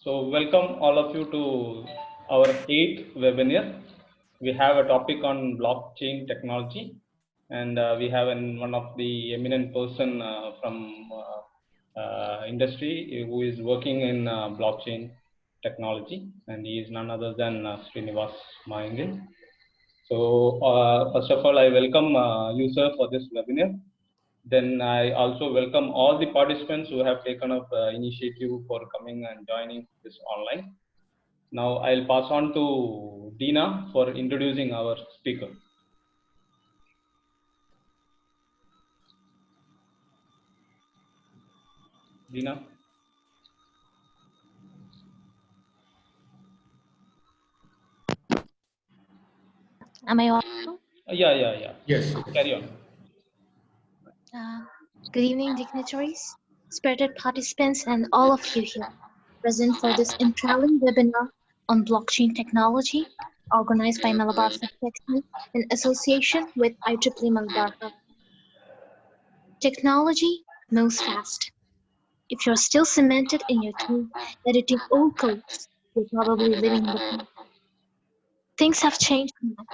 So welcome all of you to our 8th webinar. We have a topic on blockchain technology, and we have one of the eminent person from industry who is working in blockchain technology, and he is none other than Srinivas Mayangan. So first of all, I welcome you, sir, for this webinar. Then I also welcome all the participants who have taken up initiative for coming and joining this online. Now I'll pass on to Dina for introducing our speaker. Dina. Am I audible? Yeah. Yes. Carry on. Good evening, dignitaries, spirited participants, and all of you here present for this enthralling webinar on blockchain technology, organized by Malabar FinTech in association with IEEE Malabar Hub. Technology moves fast. If you're still cemented in your tomb editing old codes, you're probably living in the past. Things have changed now.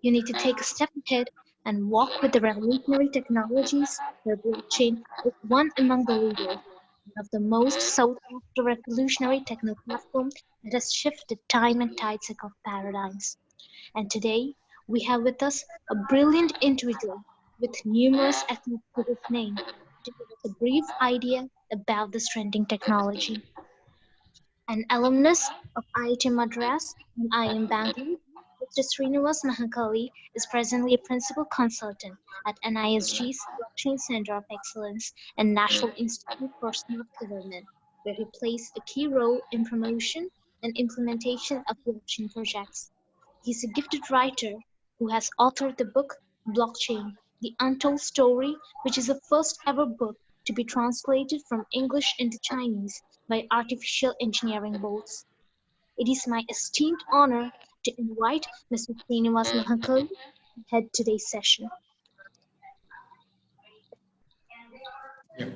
You need to take a step ahead and walk with the revolutionary technologies where blockchain is one among the leaders, one of the most sought after revolutionary techno platform that has shifted time and tides of paradigms. And today, we have with us a brilliant individual with numerous ethnic to his name to give us a brief idea about this trending technology. An alumnus of IIT Madras and IIM Bangalore, Mr. Srinivas Mahakali is presently a principal consultant at NISG's Blockchain Center of Excellence and National Institute for Smart Government, where he plays a key role in promotion and implementation of blockchain projects. He is a gifted writer who has authored the book Blockchain: The Untold Story, which is the first ever book to be translated from English into Chinese by Artificial Engineering Boards. It is my esteemed honor to invite Mr. Srinivas Mahakali to head today's session. Yeah.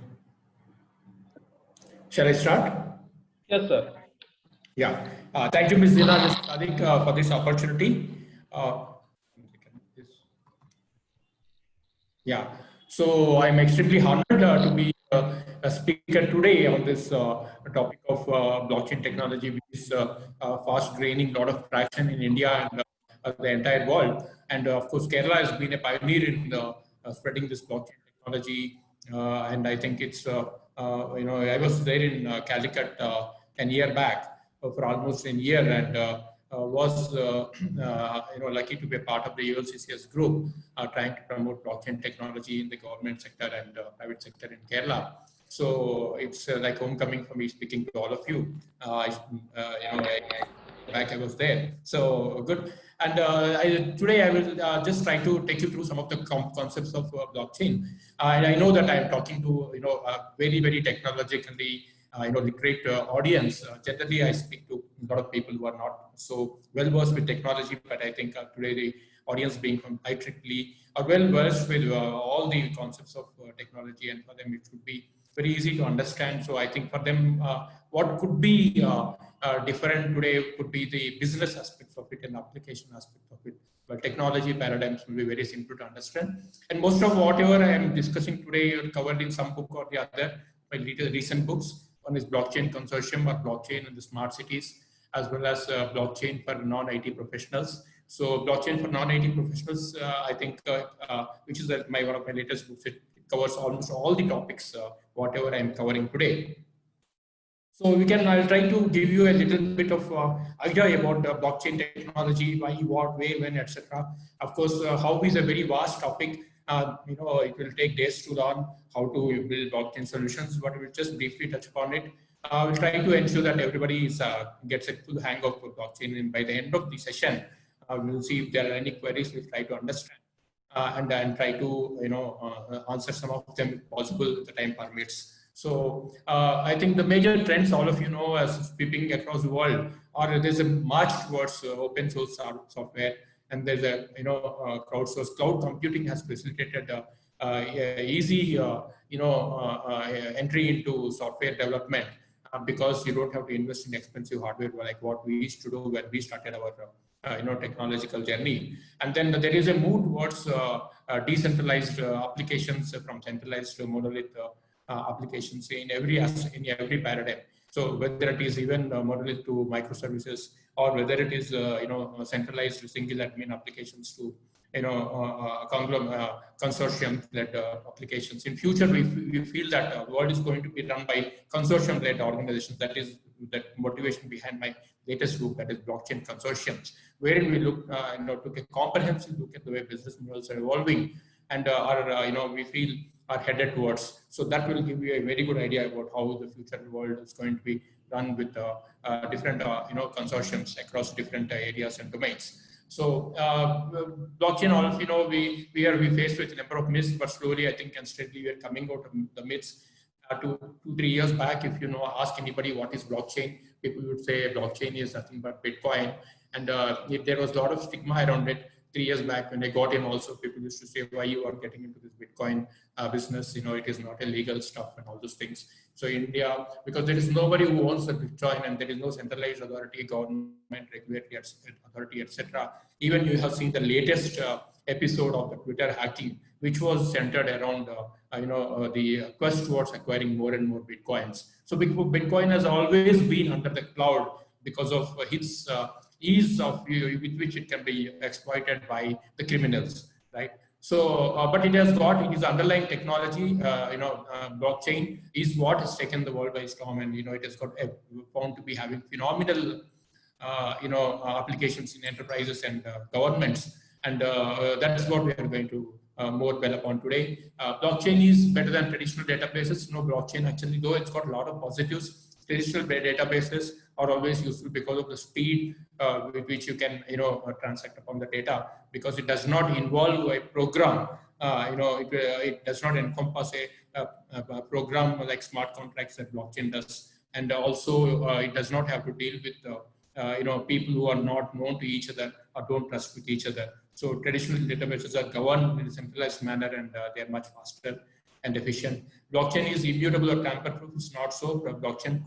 Shall I start? Yes, sir. Yeah. Thank you, Ms. Dina, Ms. Sadiq, for this opportunity. Yeah. So I'm extremely honored to be a speaker today on this topic of blockchain technology, which is fast gaining a lot of traction in India and the entire world. And of course, Kerala has been a pioneer in spreading this blockchain technology. And I think it's, I was there in Calicut an year back for almost a year, and was lucky to be a part of the ULCCS group trying to promote blockchain technology in the government sector and private sector in Kerala. So it's like homecoming for me speaking to all of you. Back I was there. So good. And today I will just try to take you through some of the concepts of blockchain. And I know that I'm talking to very, very technologically literate audience. Generally, I speak to a lot of people who are not so well versed with technology, but I think today the audience being from IEEE are well versed with all the concepts of technology, and for them it should be very easy to understand. So I think for them, what could be different today could be the business aspects of it and application aspect of it. But technology paradigms will be very simple to understand. And most of whatever I am discussing today are covered in some book or the other by recent books. One is Blockchain Consortium, or Blockchain in the Smart Cities, as well as Blockchain for non-IT professionals. So blockchain for non-IT professionals, I think, which is one of my latest books, it covers almost all the topics, whatever I'm covering today. So I'll try to give you a little bit of idea about blockchain technology, why, what, where, when, etc. Of course, how is a very vast topic. It will take days to learn how to build blockchain solutions, but we'll just briefly touch upon it. We'll try to ensure that everybody gets a full hang of blockchain, and by the end of the session, we'll see if there are any queries. We'll try to understand and try to answer some of them if possible, if the time permits. So I think the major trends, all of you know, as sweeping across the world, or there's a march towards open source software, and there's a crowdsourced cloud computing has facilitated easy entry into software development. because you don't have to invest in expensive hardware like what we used to do when we started our technological journey. And then there is a move towards decentralized applications from centralized to monolith applications in every paradigm. So whether it is even monolith to microservices, or whether it is centralized single admin applications to consortium-led applications. In future, we feel that the world is going to be run by consortium-led organizations. That is that motivation behind my latest book, that is blockchain consortiums, wherein we look took a comprehensive look at the way business models are evolving and we feel are headed towards. So that will give you a very good idea about how the future world is going to be run with different consortiums across different areas and domains. So blockchain, also, we faced with a number of myths, but slowly, I think, and steadily, we are coming out of the myths. 2-3 years back, if ask anybody what is blockchain, people would say blockchain is nothing but Bitcoin, and there was a lot of stigma around it. 3 years back, when I got in, also people used to say, why you are getting into this Bitcoin business? It is not illegal stuff and all those things. So India, because there is nobody who owns the Bitcoin, and there is no centralized authority, government, regulatory authority, etc. Even you have seen the latest episode of the Twitter hacking, which was centered around the quest towards acquiring more and more Bitcoins. So Bitcoin has always been under the cloud because of its ease of with which it can be exploited by the criminals, right? So, but it has got its underlying technology. Blockchain is what has taken the world by storm, and it has got found to be having phenomenal, applications in enterprises and governments, and that's what we are going to more well upon today. Blockchain is better than traditional databases. Blockchain actually, though it's got a lot of positives. Traditional databases are always useful because of the speed with which you can transact upon the data, because it does not involve a program. It does not encompass a program like smart contracts that blockchain does, and also it does not have to deal with people who are not known to each other or don't trust with each other. So traditional databases are governed in a centralized manner, and they are much faster and efficient. Blockchain is immutable or tamper-proof. It's not so. Blockchain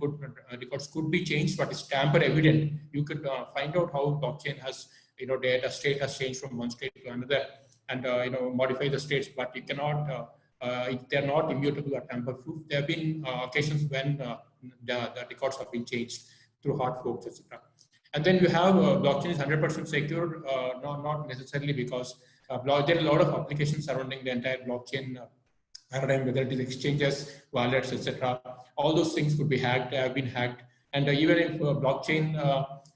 records could be changed, but it's tamper-evident. You could find out how blockchain has, data state has changed from one state to another, and modify the states. But you cannot. They're not immutable or tamper-proof. There have been occasions when the records have been changed through hard forks, etc. And then you have blockchain is 100% secure. Not necessarily, because there are a lot of applications surrounding the entire blockchain paradigm, whether it is exchanges, wallets, etc. All those things could be hacked, have been hacked. And even if blockchain,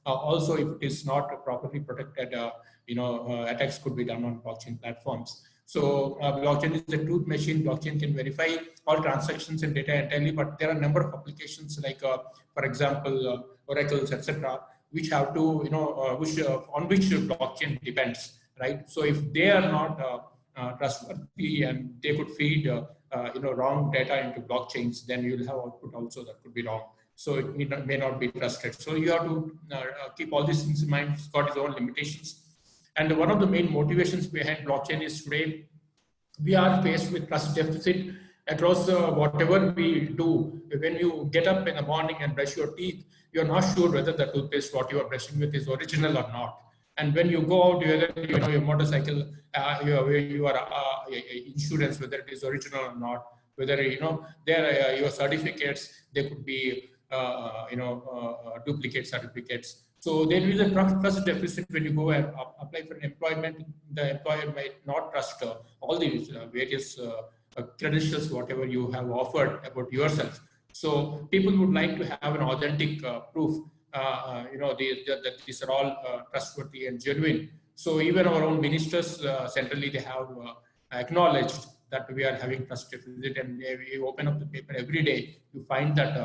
also if it is not properly protected, attacks could be done on blockchain platforms. So blockchain is a truth machine. Blockchain can verify all transactions and data entirely, but there are a number of applications like, for example, oracles, etc., which have to, on which blockchain depends, right? So if they are not trustworthy and they could feed wrong data into blockchains, then you'll have output also that could be wrong. So it may not be trusted. So you have to keep all these things in mind. It's got its own limitations. And one of the main motivations behind blockchain is today we are faced with trust deficit across whatever we do. When you get up in the morning and brush your teeth, you're not sure whether the toothpaste what you are brushing with is original or not. And when you go out, whether your motorcycle, your insurance, whether it is original or not, whether your certificates, they could be duplicate certificates. So there is a trust deficit when you go and apply for an employment. The employer might not trust all these various credentials, whatever you have offered about yourself. So people would like to have an authentic proof. That these are all trustworthy and genuine. So even our own ministers centrally, they have acknowledged that we are having trust deficit, and we open up the paper every day, you find that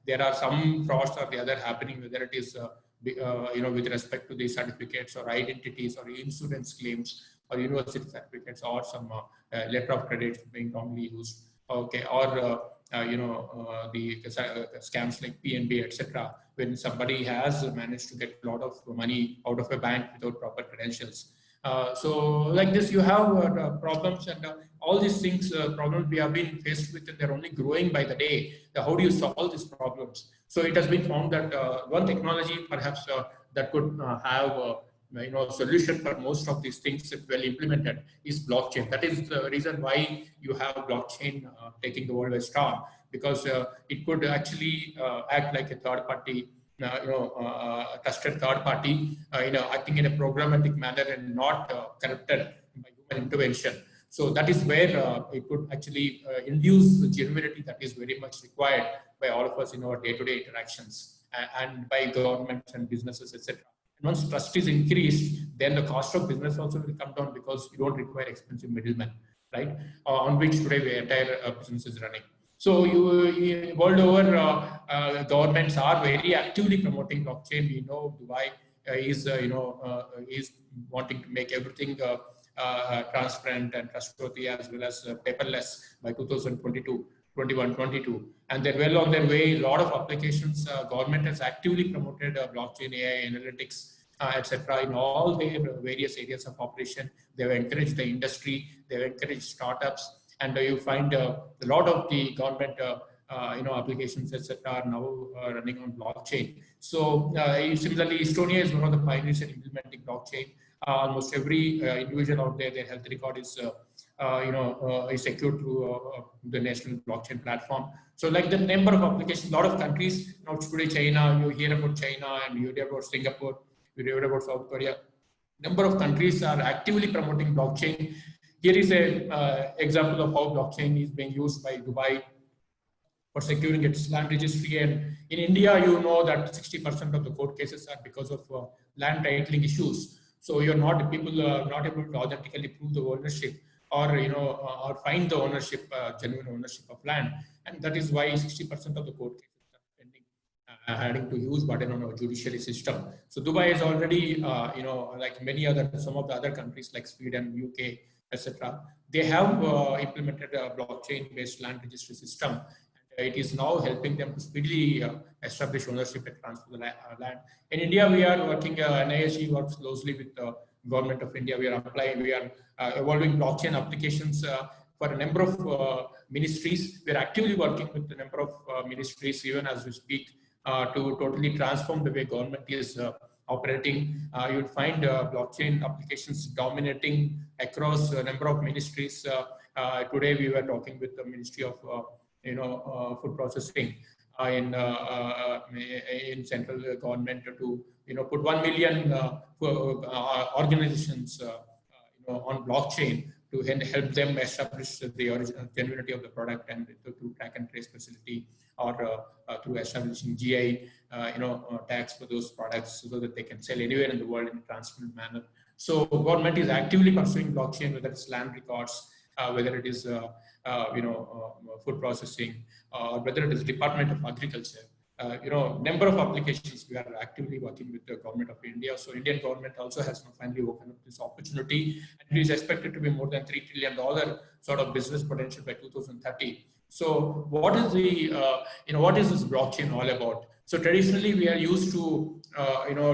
there are some frauds or the other happening, whether it is with respect to the certificates or identities or insurance claims or university certificates or some letter of credit being wrongly used. Okay, or the scams like PNB, etc., when somebody has managed to get a lot of money out of a bank without proper credentials. So like this, you have problems, and all these things, problems we have been faced with, and they're only growing by the day. How do you solve these problems? So it has been found that one technology perhaps that could have solution for most of these things if well implemented is blockchain. That is the reason why you have blockchain taking the world by storm, because it could actually act like a third party, trusted third party, I think in a programmatic manner and not corrupted by human intervention. So that is where it could actually induce the genuinity that is very much required by all of us in our day-to-day interactions, and by governments and businesses, etc. Once trust is increased, then the cost of business also will come down, because you don't require expensive middlemen, right? On which today the entire business is running. So world over, governments are very actively promoting blockchain. We know Dubai is wanting to make everything transparent and trustworthy, as well as paperless by 2022. 21, 22, and they're well on their way. A lot of applications, government has actively promoted blockchain, AI, analytics, etc. in all their various areas of operation. They've encouraged the industry, they've encouraged startups, and you find a lot of the government applications, etc. are now running on blockchain. So similarly, Estonia is one of the pioneers in implementing blockchain. Almost every individual out there, their health record is is secured through the national blockchain platform. So like the number of applications, a lot of countries, now today China, you hear about China, and you hear about Singapore, you hear about South Korea. Number of countries are actively promoting blockchain. Here is a example of how blockchain is being used by Dubai for securing its land registry. And in India, you know that 60% of the court cases are because of land titling issues. So people are not able to authentically prove the ownership, or or find the ownership, genuine ownership of land, and that is why 60% of the court cases are pending, adding to huge burden on our judiciary system. So Dubai is already, like some of the other countries like Sweden, UK, etc. They have implemented a blockchain-based land registry system. It is now helping them to speedily establish ownership and transfer the land. In India, we are working, NISG works closely with the Government of India. We are evolving blockchain applications for a number of ministries. We are actively working with a number of ministries, even as we speak, to totally transform the way government is operating. You will find blockchain applications dominating across a number of ministries. Today, we were talking with the Ministry of food processing in central government to put 1 million organizations on blockchain to help them establish the original genuinity of the product, and through track and trace facility, or through establishing GI tags for those products, so that they can sell anywhere in the world in a transparent manner. So government is actively pursuing blockchain, whether it's land records, whether it is food processing, or whether it is Department of Agriculture. Number of applications we are actively working with the Government of India. So Indian government also has finally opened up this opportunity, and it is expected to be more than $3 trillion sort of business potential by 2030. So what is the what is this blockchain all about? So traditionally we are used to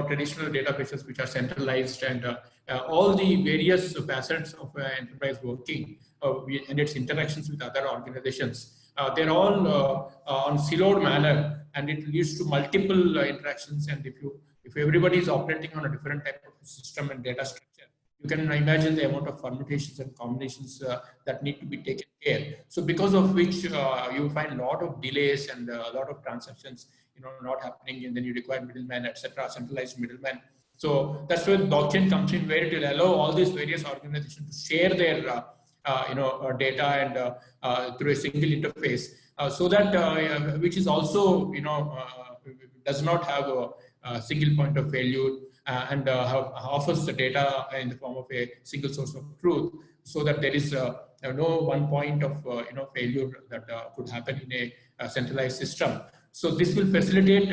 traditional databases which are centralized, and all the various facets of enterprise working and its interactions with other organizations. They're all on siloed manner, and it leads to multiple interactions. And if everybody is operating on a different type of system and data structure, you can imagine the amount of permutations and combinations that need to be taken care. So because of which you find a lot of delays and a lot of transactions not happening, and then you require middlemen, etc., centralized middlemen. So that's where blockchain comes in, where it will allow all these various organizations to share their data and through a single interface, so that which is also does not have a single point of failure, and offers the data in the form of a single source of truth, so that there is no one point of failure that could happen in a centralized system. So this will facilitate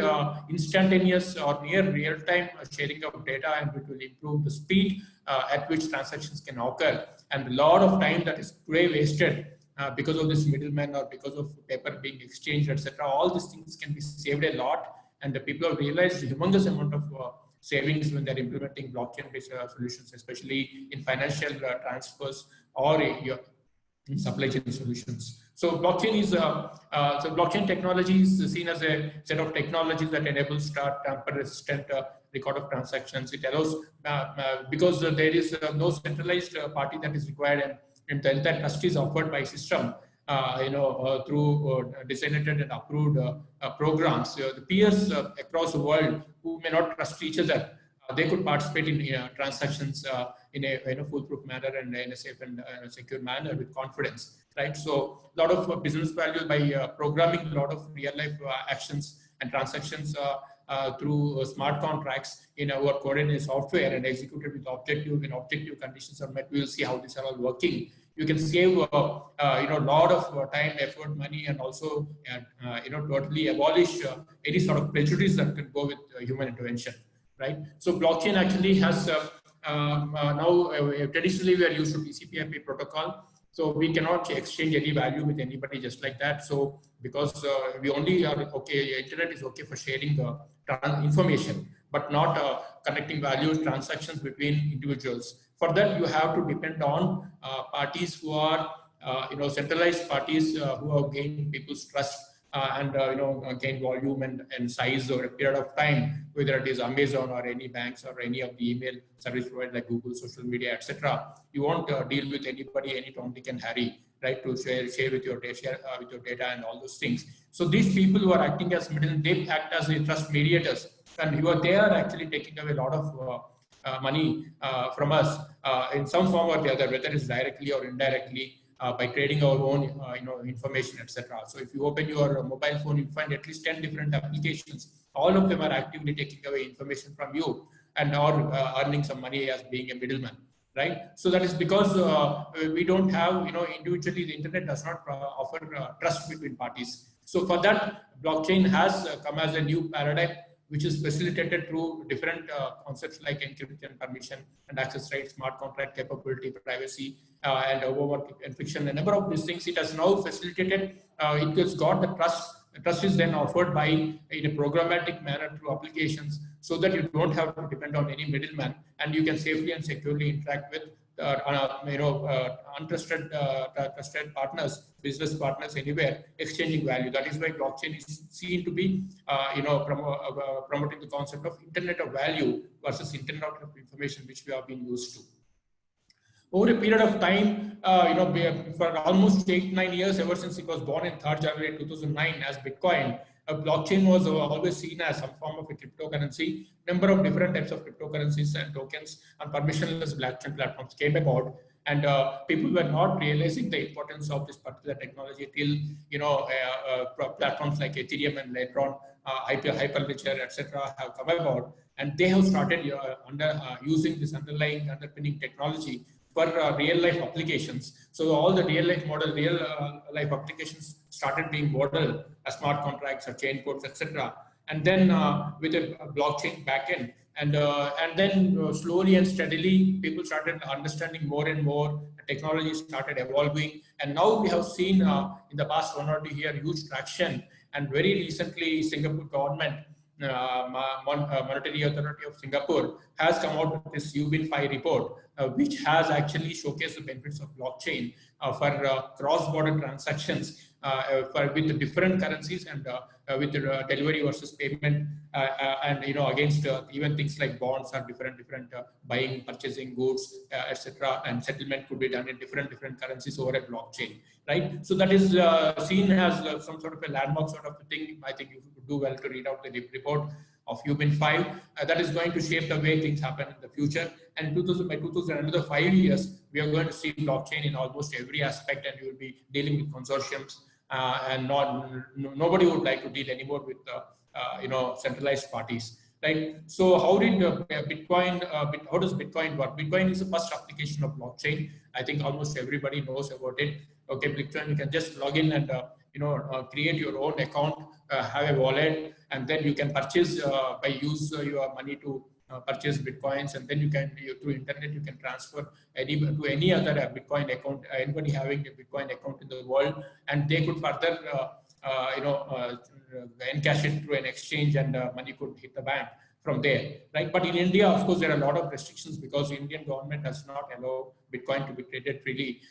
instantaneous or near real-time sharing of data, and it will improve the speed at which transactions can occur. And a lot of time that is today wasted because of this middleman, or because of paper being exchanged, etc. All these things can be saved a lot, and the people have realized a humongous amount of savings when they're implementing blockchain-based solutions, especially in financial transfers or in supply chain solutions. So blockchain is blockchain technology is seen as a set of technologies that enables tamper-resistant record of transactions. It allows because there is no centralized party that is required, and the entire trust is offered by system. Through designated and approved programs, the peers across the world who may not trust each other, they could participate in transactions in a foolproof manner and in a safe and secure manner with confidence, right? So a lot of business value by programming a lot of real life actions and transactions through smart contracts in our coordinated software and executed with objective when objective conditions are met. We will see how these are all working. You can save a lot of time, effort, money, and also totally abolish any sort of prejudice that can go with human intervention, right? So blockchain actually has now traditionally we are used to TCP/IP protocol, so we cannot exchange any value with anybody just like that. So because we only are okay, internet is okay for sharing the information, but not connecting value transactions between individuals. For that, you have to depend on parties who are, centralized parties who have gained people's trust and gain volume and size over a period of time, whether it is Amazon or any banks or any of the email service providers like Google, social media, etc. You won't deal with anybody, any Tom, Dick, and Harry, right? To share with your data and all those things. So these people who are acting as middle, they act as the trust mediators, and they are actually taking away a lot of money from us in some form or the other, whether it's directly or indirectly, by trading our own information, etc. So if you open your mobile phone, you find at least 10 different applications. All of them are actively taking away information from you and are earning some money as being a middleman, right? So that is because we don't have, individually the internet does not offer trust between parties. So for that, blockchain has come as a new paradigm, which is facilitated through different concepts like encryption, permission, and access rights, smart contract capability, privacy, and overwork and friction. A number of these things it has now facilitated. It has got the trust. The trust is then offered by in a programmatic manner through applications, so that you don't have to depend on any middleman, and you can safely and securely interact with untrusted trusted partners, business partners anywhere, exchanging value. That is why blockchain is seen to be promoting the concept of internet of value versus internet of information, which we have been used to. Over a period of time, for almost 8-9 years, ever since it was born in 3rd January 2009 as Bitcoin, blockchain was always seen as some form of a cryptocurrency. Number of different types of cryptocurrencies and tokens and permissionless blockchain platforms came about, and people were not realizing the importance of this particular technology till platforms like Ethereum and later on Hyperledger, etc. have come about, and they have started using this underpinning technology for real life applications. So all the real life life applications started being modeled as smart contracts or chain codes, etc. And then with a blockchain backend, and then slowly and steadily, people started understanding more and more. The technology started evolving, and now we have seen in the past 1 or 2 years huge traction. And very recently, Singapore government, Monetary Authority of Singapore, has come out with this UBIN5 report, which has actually showcased the benefits of blockchain for cross-border transactions with different currencies and with delivery versus payment, and against even things like bonds are different buying, purchasing goods, etc. And settlement could be done in different currencies over a blockchain, right? So that is seen as some sort of a landmark sort of a thing. I think you would do well to read out the report of UBIN5 that is going to shape the way things happen in the future. And by 2000, another 5 years, we are going to see blockchain in almost every aspect, and you will be dealing with consortiums, and nobody would like to deal anymore with centralized parties, right? So how did Bitcoin? How does Bitcoin work? Bitcoin is the first application of blockchain. I think almost everybody knows about it. Okay, Bitcoin, you can just log in and create your own account, have a wallet, and then you can purchase use your money to purchase Bitcoins, and then you can through internet you can transfer to any other Bitcoin account, anybody having a Bitcoin account in the world, and they could further encash it through an exchange, and money could hit the bank. from there, right? But in India, of course, there are a lot of restrictions because the Indian government does not allow Bitcoin to be traded freely,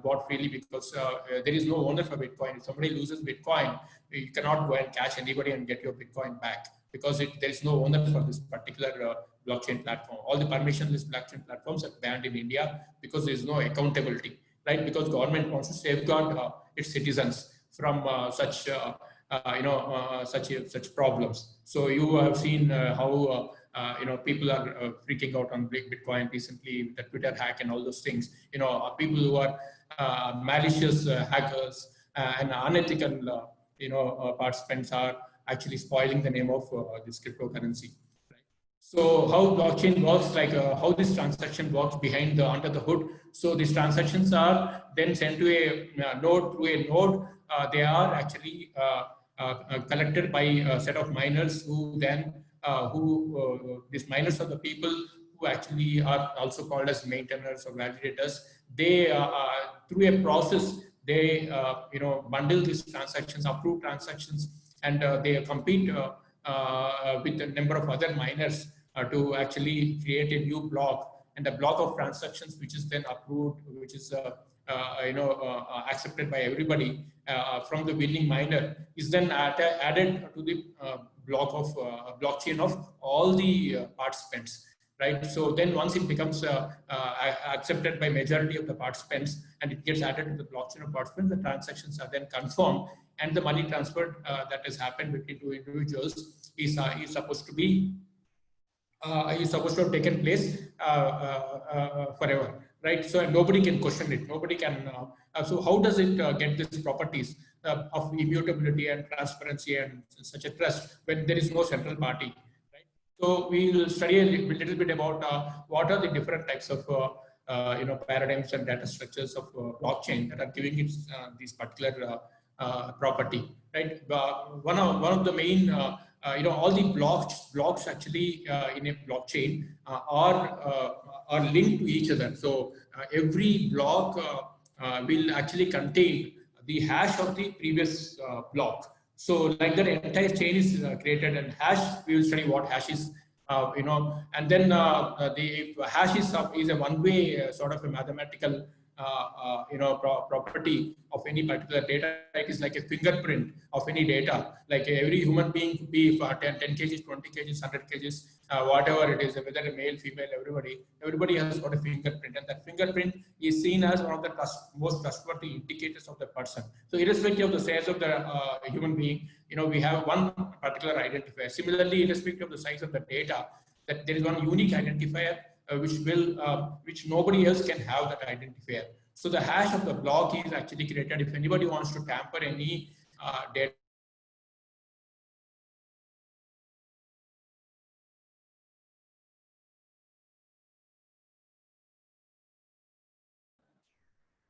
bought freely, because there is no owner for Bitcoin. If somebody loses Bitcoin, you cannot go and catch anybody and get your Bitcoin back, because there is no owner for this particular blockchain platform. All the permissionless blockchain platforms are banned in India because there is no accountability, right? Because government wants to safeguard its citizens from such such problems. So you have seen how people are freaking out on Bitcoin recently with the Twitter hack and all those things. People who are malicious hackers and unethical participants are actually spoiling the name of this cryptocurrency. So how blockchain works, like how this transaction works under the hood. So these transactions are then sent to a node through a node. They are actually collected by a set of miners who then these miners are the people who actually are also called as maintainers or validators. They through a process, they bundle these transactions, approve transactions, and they compete with a number of other miners to actually create a new block, and a block of transactions which is then approved, which is accepted by everybody from the winning miner, is then added to the blockchain of all the participants, right? So then once it becomes accepted by majority of the participants and it gets added to the blockchain of participants, the transactions are then confirmed, and the money transfer that has happened between two individuals is supposed to have taken place forever, right? So nobody can question it. Nobody can. So how does it get these properties of immutability and transparency and such a trust when there is no central party, right? So we will study a little bit about what are the different types of paradigms and data structures of blockchain that are giving it these particular property, right? One of the main all the blocks actually in a blockchain are linked to each other. So every block will actually contain the hash of the previous block. So like the entire chain is created, and hash, we will study what hash is, and then the hash is a one-way sort of a mathematical property of any particular data. It is like a fingerprint of any data. Like every human being could be 10 kgs, 20 kgs, 100 kgs, whatever it is, whether a male, female, everybody has got a fingerprint, and that fingerprint is seen as one of the most trustworthy indicators of the person. So irrespective of the size of the human being, we have one particular identifier. Similarly, irrespective of the size of the data, that there is one unique identifier which nobody else can have that identifier. So the hash of the block is actually created. If anybody wants to tamper any data,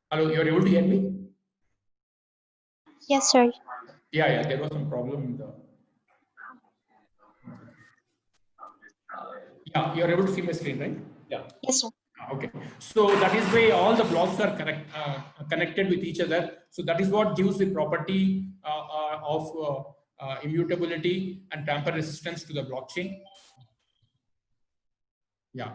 hello, you're able to hear me? Yes, sir. Yeah, there was some problem in the. Yeah, you're able to see my screen, right? Yeah. Yes, sir. Okay, so that is why all the blocks are connected with each other. So that is what gives the property of immutability and tamper resistance to the blockchain. Yeah.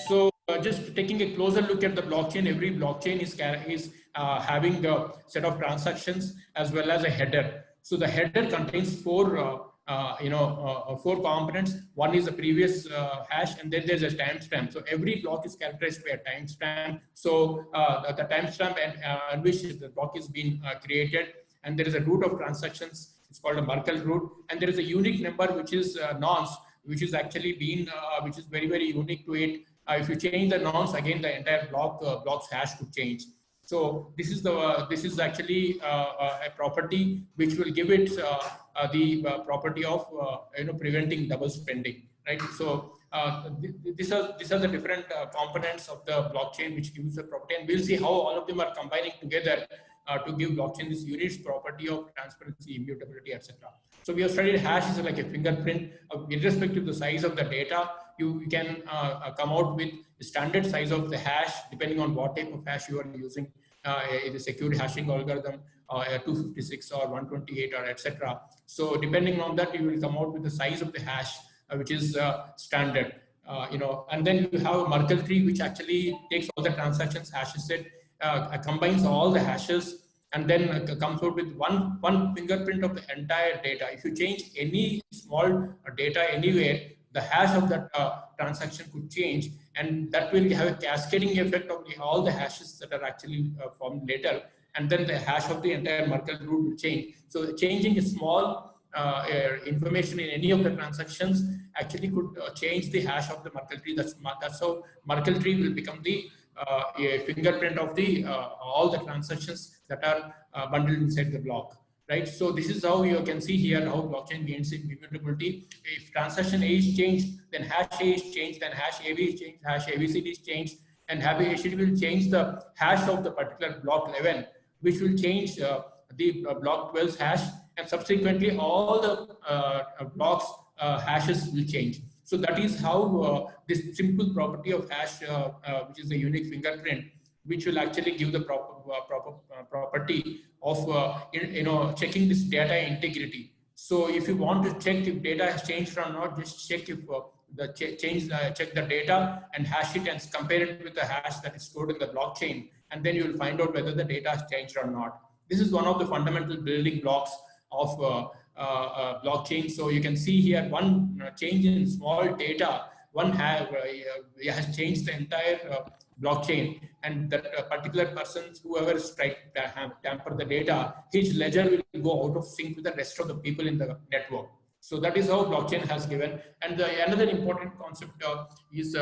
So just taking a closer look at the blockchain, every blockchain is having a set of transactions as well as a header. So the header contains four components. One is the previous hash, and then there's a timestamp. So every block is characterized by a timestamp. So the timestamp at which the block is being created, and there is a root of transactions. It's called a Merkle root, and there is a unique number which is nonce, which is actually which is very, very unique to it. If you change the nonce, again the entire block's hash could change. So this is actually a property which will give it the property of preventing double spending, right? So these are the different components of the blockchain which gives the property, and we'll see how all of them are combining together to give blockchain this unique property of transparency, immutability, etc. So we have studied hash is like a fingerprint. Irrespective of the size of the data, you can come out with the standard size of the hash depending on what type of hash you are using. The secure hashing algorithm, 256 or 128 or etc. So depending on that, you will come out with the size of the hash which is standard. And then you have a Merkle tree, which actually takes all the transactions, hashes it, combines all the hashes, and then comes out with one fingerprint of the entire data. If you change any small data anywhere, the hash of that transaction could change, and that will have a cascading effect on all the hashes that are actually formed later, and then the hash of the entire Merkle root will change. So changing a small information in any of the transactions actually could change the hash of the Merkle tree. That's how Merkle tree will become the a fingerprint of the all the transactions that are bundled inside the block, right? So this is how you can see here how blockchain gains in immutability. If transaction A is changed, then hash A is changed, then hash AB is changed, hash ABCD is changed, and hash ABCD will change the hash of the particular block 11, which will change the block 12's hash, and subsequently all the blocks hashes will change. So that is how this simple property of hash, which is a unique fingerprint, which will actually give the property of checking this data integrity. So if you want to check if data has changed or not, just check if check the data and hash it and compare it with the hash that is stored in the blockchain, and then you will find out whether the data has changed or not. This is one of the fundamental building blocks of blockchain. So you can see here one change in small data, one has changed the entire blockchain, and that particular person, whoever is trying to tamper the data, his ledger will go out of sync with the rest of the people in the network. So that is how blockchain has given. And another important concept is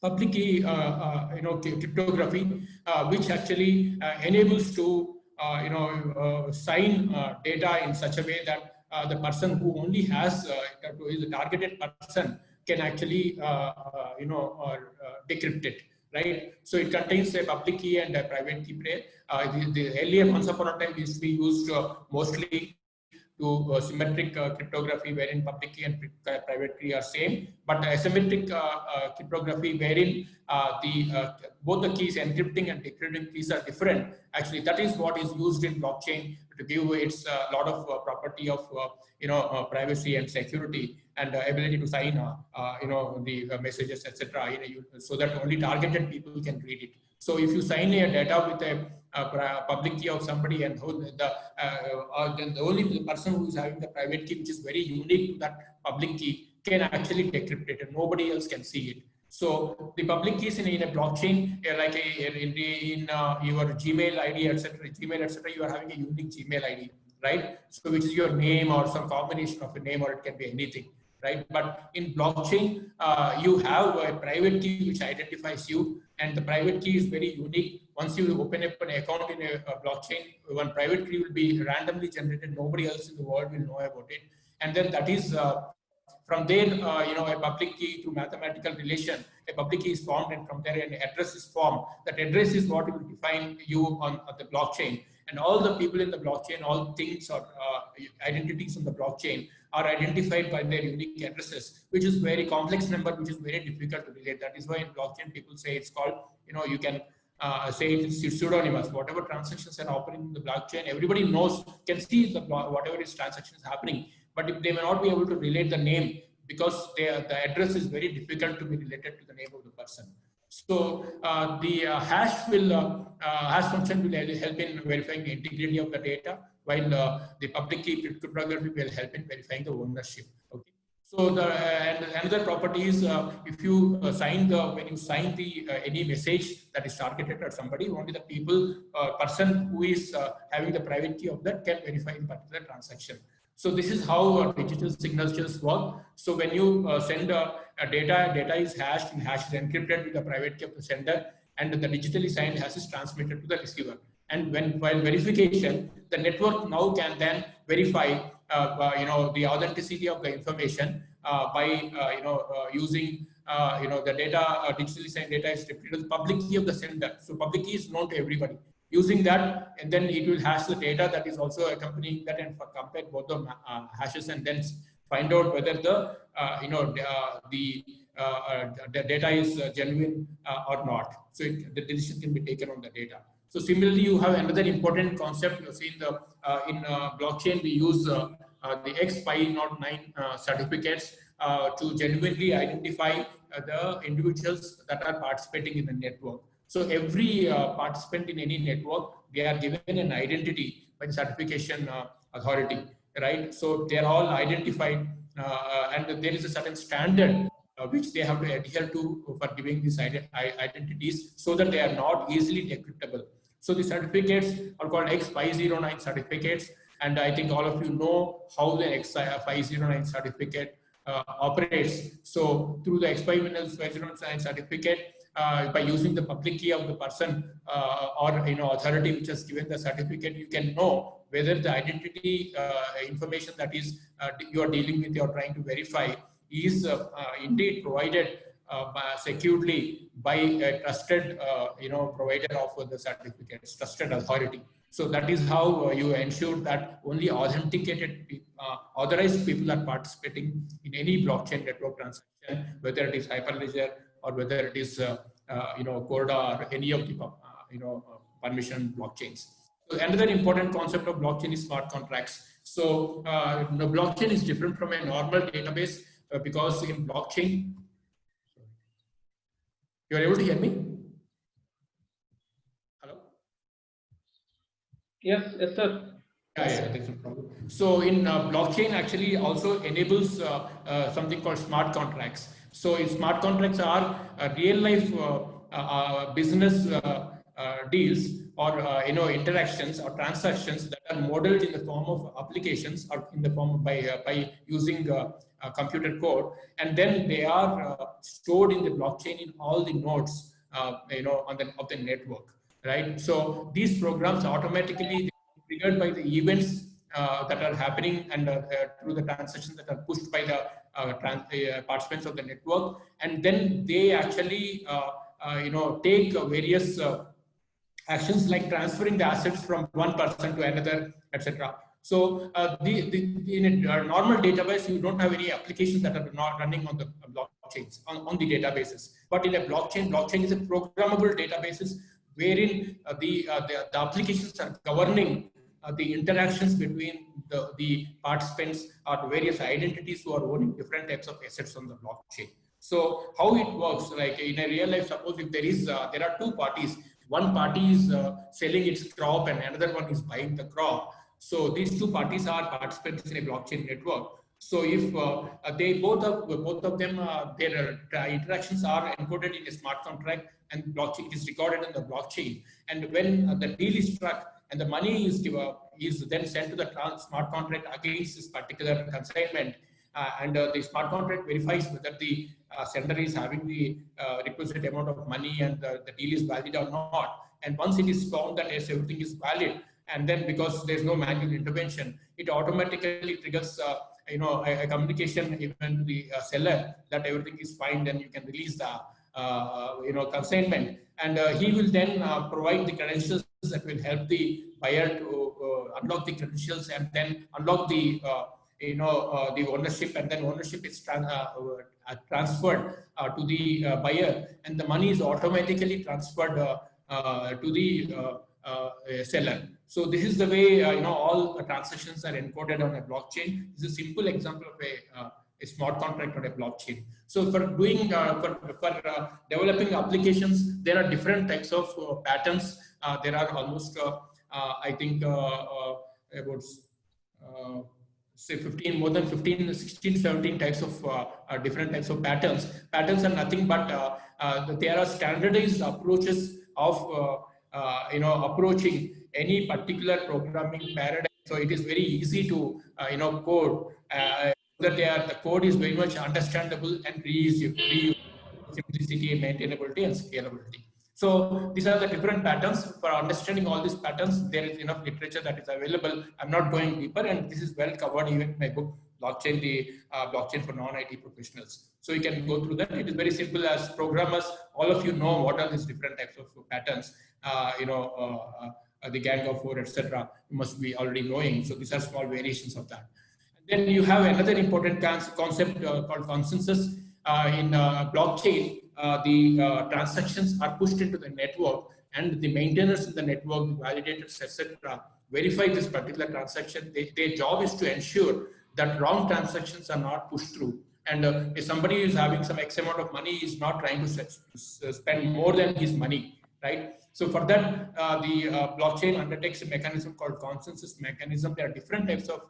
public key cryptography, which actually enables to sign data in such a way that the person who only has is a targeted person can actually decrypt it, right? So it contains a public key and a private key pair. The earlier, once upon a time, used to be used mostly to symmetric cryptography, wherein public key and private key are same, but asymmetric cryptography, wherein both the keys, encrypting and decrypting keys, are different. Actually, that is what is used in blockchain to give its lot of property of privacy and security, and ability to sign the messages, etc. So that only targeted people can read it. So if you sign a data with a public key of somebody, and then the only person who is having the private key, which is very unique to that public key, can actually decrypt it, and nobody else can see it. So the public keys in a blockchain, like in your Gmail ID, etc., you are having a unique Gmail ID, right? So which is your name or some combination of a name, or it can be anything, right? But in blockchain, you have a private key which identifies you, and the private key is very unique. Once you open up an account in a blockchain, one private key will be randomly generated. Nobody else in the world will know about it, and then that is from there, a public key through mathematical relation, a public key is formed, and from there an address is formed. That address is what will define you on the blockchain, and all the people in the blockchain, all things or identities on the blockchain are identified by their unique addresses, which is very complex number, which is very difficult to relate. That is why in blockchain people say it's called, you can say it's pseudonymous. Whatever transactions are happening in the blockchain, everybody knows, can see whatever is transactions happening, but if they may not be able to relate the name, because the address is very difficult to be related to the name of the person. So the hash function will help in verifying the integrity of the data, while the public key cryptography will help in verifying the ownership. Okay. So and another property is if you when you sign the any message that is targeted at somebody, only the person who is having the private key of that can verify the particular transaction. So this is how digital signatures work. So when you send data is hashed, and hash is encrypted with the private key of the sender, and the digitally signed hash is transmitted to the receiver. And while verification, the network now can then verify the authenticity of the information by using the data, digitally signed data is represented as public key of the sender. So public key is known to everybody. Using that, and then it will hash the data that is also accompanying that, and compare both the hashes, and then find out whether the data is genuine or not. So the decision can be taken on the data. So similarly, you have another important concept. You see in blockchain, we use the X509 certificates to genuinely identify the individuals that are participating in the network. So every participant in any network, they are given an identity by the certification authority, right? So they are all identified, and there is a certain standard which they have to adhere to for giving these identities so that they are not easily decryptable. So the certificates are called X509 certificates, and I think all of you know how the X509 certificate operates. So through the X509 certificate, by using the public key of the person or authority which has given the certificate, you can know whether the identity information that is you are dealing with, you are trying to verify, is indeed provided securely by a trusted provider of the certificates, trusted authority. So that is how you ensure that only authenticated, authorized people are participating in any blockchain network transaction, whether it is Hyperledger or whether it is Corda or any of the permission blockchains. So another important concept of blockchain is smart contracts. So the blockchain is different from a normal database because in blockchain, you are able to hear me? Hello? Yes, sir. Yeah, that's no problem. So in blockchain actually also enables something called smart contracts. So in smart contracts are real life business deals or interactions or transactions that are modeled in the form of applications or in the form of by using computer code, and then they are stored in the blockchain in all the nodes of the network, right? So these programs automatically triggered by the events that are happening and through the transactions that are pushed by the participants of the network, and then they actually take various actions like transferring the assets from one person to another, etc. So in a normal database, you don't have any applications that are not running on the blockchains, on the databases. But in a blockchain is a programmable databases wherein the applications are governing the interactions between the participants or various identities who are owning different types of assets on the blockchain. So how it works, like in a real life, suppose if there are two parties, one party is selling its crop and another one is buying the crop. So these two parties are participants in a blockchain network. So if they both of them, their interactions are encoded in a smart contract and blockchain, it is recorded in the blockchain. And when the deal is struck and the money is then sent to the smart contract against this particular consignment, and the smart contract verifies whether the sender is having the requisite amount of money and the deal is valid or not. And once it is found that yes, everything is valid, and then because there's no manual intervention, it automatically triggers a communication even to the seller that everything is fine, then you can release the consignment, and he will then provide the credentials that will help the buyer to unlock the credentials and then unlock the the ownership, and then ownership is transferred to the buyer, and the money is automatically transferred to the seller. So this is the way all transactions are encoded on a blockchain. This is a simple example of a smart contract on a blockchain. So for doing for developing applications, there are different types of patterns. There are almost I think about say 16, 17 types of different types of patterns. Patterns are nothing but there are standardized approaches of approaching any particular programming paradigm. So it is very easy to code that the code is very much understandable and reusable, simplicity, maintainability, and scalability. So these are the different patterns. For understanding all these patterns, there is enough literature that is available. I'm not going deeper, and this is well covered even in my book, Blockchain, the Blockchain for Non-IT Professionals. So you can go through that. It is very simple. As programmers, all of you know what are these different types of patterns. The gang of four, etc. You must be already knowing. So these are small variations of that. And then you have another important concept called consensus. In blockchain, the transactions are pushed into the network, and the maintainers in the network, the validators, etc., verify this particular transaction. Their job is to ensure that wrong transactions are not pushed through. And if somebody is having some X amount of money, is not trying to spend more than his money, right? So for that, the blockchain undertakes a mechanism called consensus mechanism. There are different types of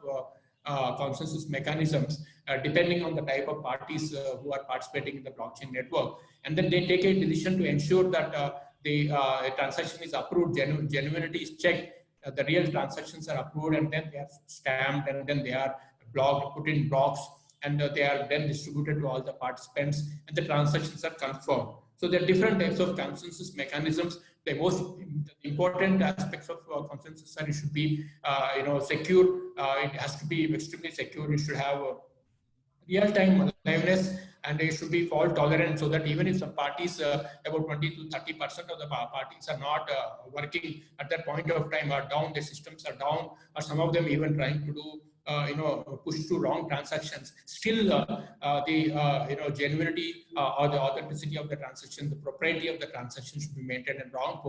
consensus mechanisms depending on the type of parties who are participating in the blockchain network. And then they take a decision to ensure that the transaction is approved, genuinity is checked, the real transactions are approved, and then they are stamped, and then they are blocked, put in blocks, and they are then distributed to all the participants, and the transactions are confirmed. So there are different types of consensus mechanisms. The most important aspects of consensus are it should be secure. It has to be extremely secure. It should have real-time liveness, and it should be fault tolerant, so that even if some parties, about 20 to 30% of the parties are not working at that point of time, are down, the systems are down, or some of them even trying to do push through wrong transactions, still the genuinity or the authenticity of the transaction, the propriety of the transaction should be maintained, and wrong